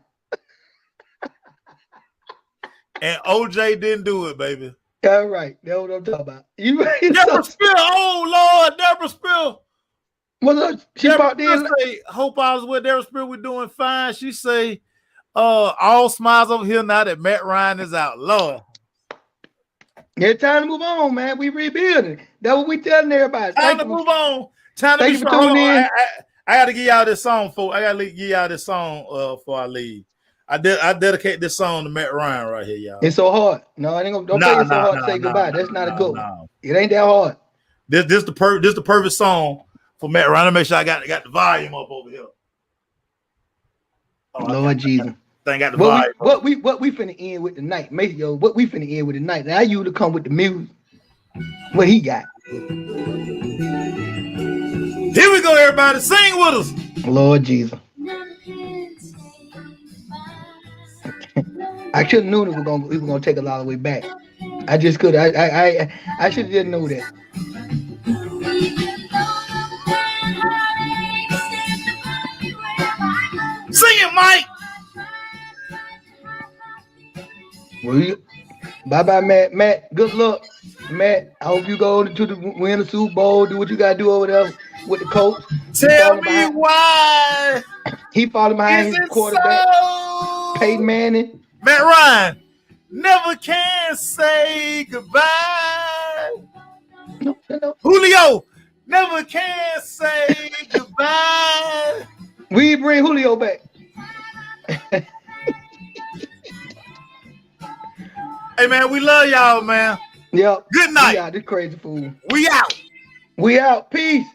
And OJ didn't do it, baby. All right, that's what I'm talking about. You Deborah Spill. Oh Lord, Deborah Spill. Well, she brought in. Hope I was with Deborah Spill. We're doing fine. She say, all smiles over here now that Matt Ryan is out. Lord. It's time to move on, man. We rebuilding. That's what we telling everybody. Time to move on. Time to be strong. I got to give y'all this song for. I got to give y'all this song before I leave. I dedicate this song to Matt Ryan right here, y'all. It's so hard. No, I ain't gonna. Don't play it so hard to say goodbye. That's not a good one. It ain't that hard. This the perfect song for Matt Ryan. Make sure I got the volume up over here. Oh, Lord Jesus. Thank got the volume. What we finna end with tonight, Maceo? What we finna end with tonight? Now you to come with the music. What he got? Here we go, everybody. Sing with us. Lord Jesus. I should have known we were gonna take a lot of way back. I just could. I should have didn't know that. Sing it, Mike. Well, bye, Matt. Good luck, Matt. I hope you go to win the Super Bowl. Do what you gotta do over there with the Colts. Tell me why he followed behind his quarterback, Peyton Manning. Matt Ryan never can say goodbye. No. Julio never can say goodbye. We bring Julio back. Hey man, we love y'all, man. Yep. Good night. We out. This crazy fool. We out. We out. Peace.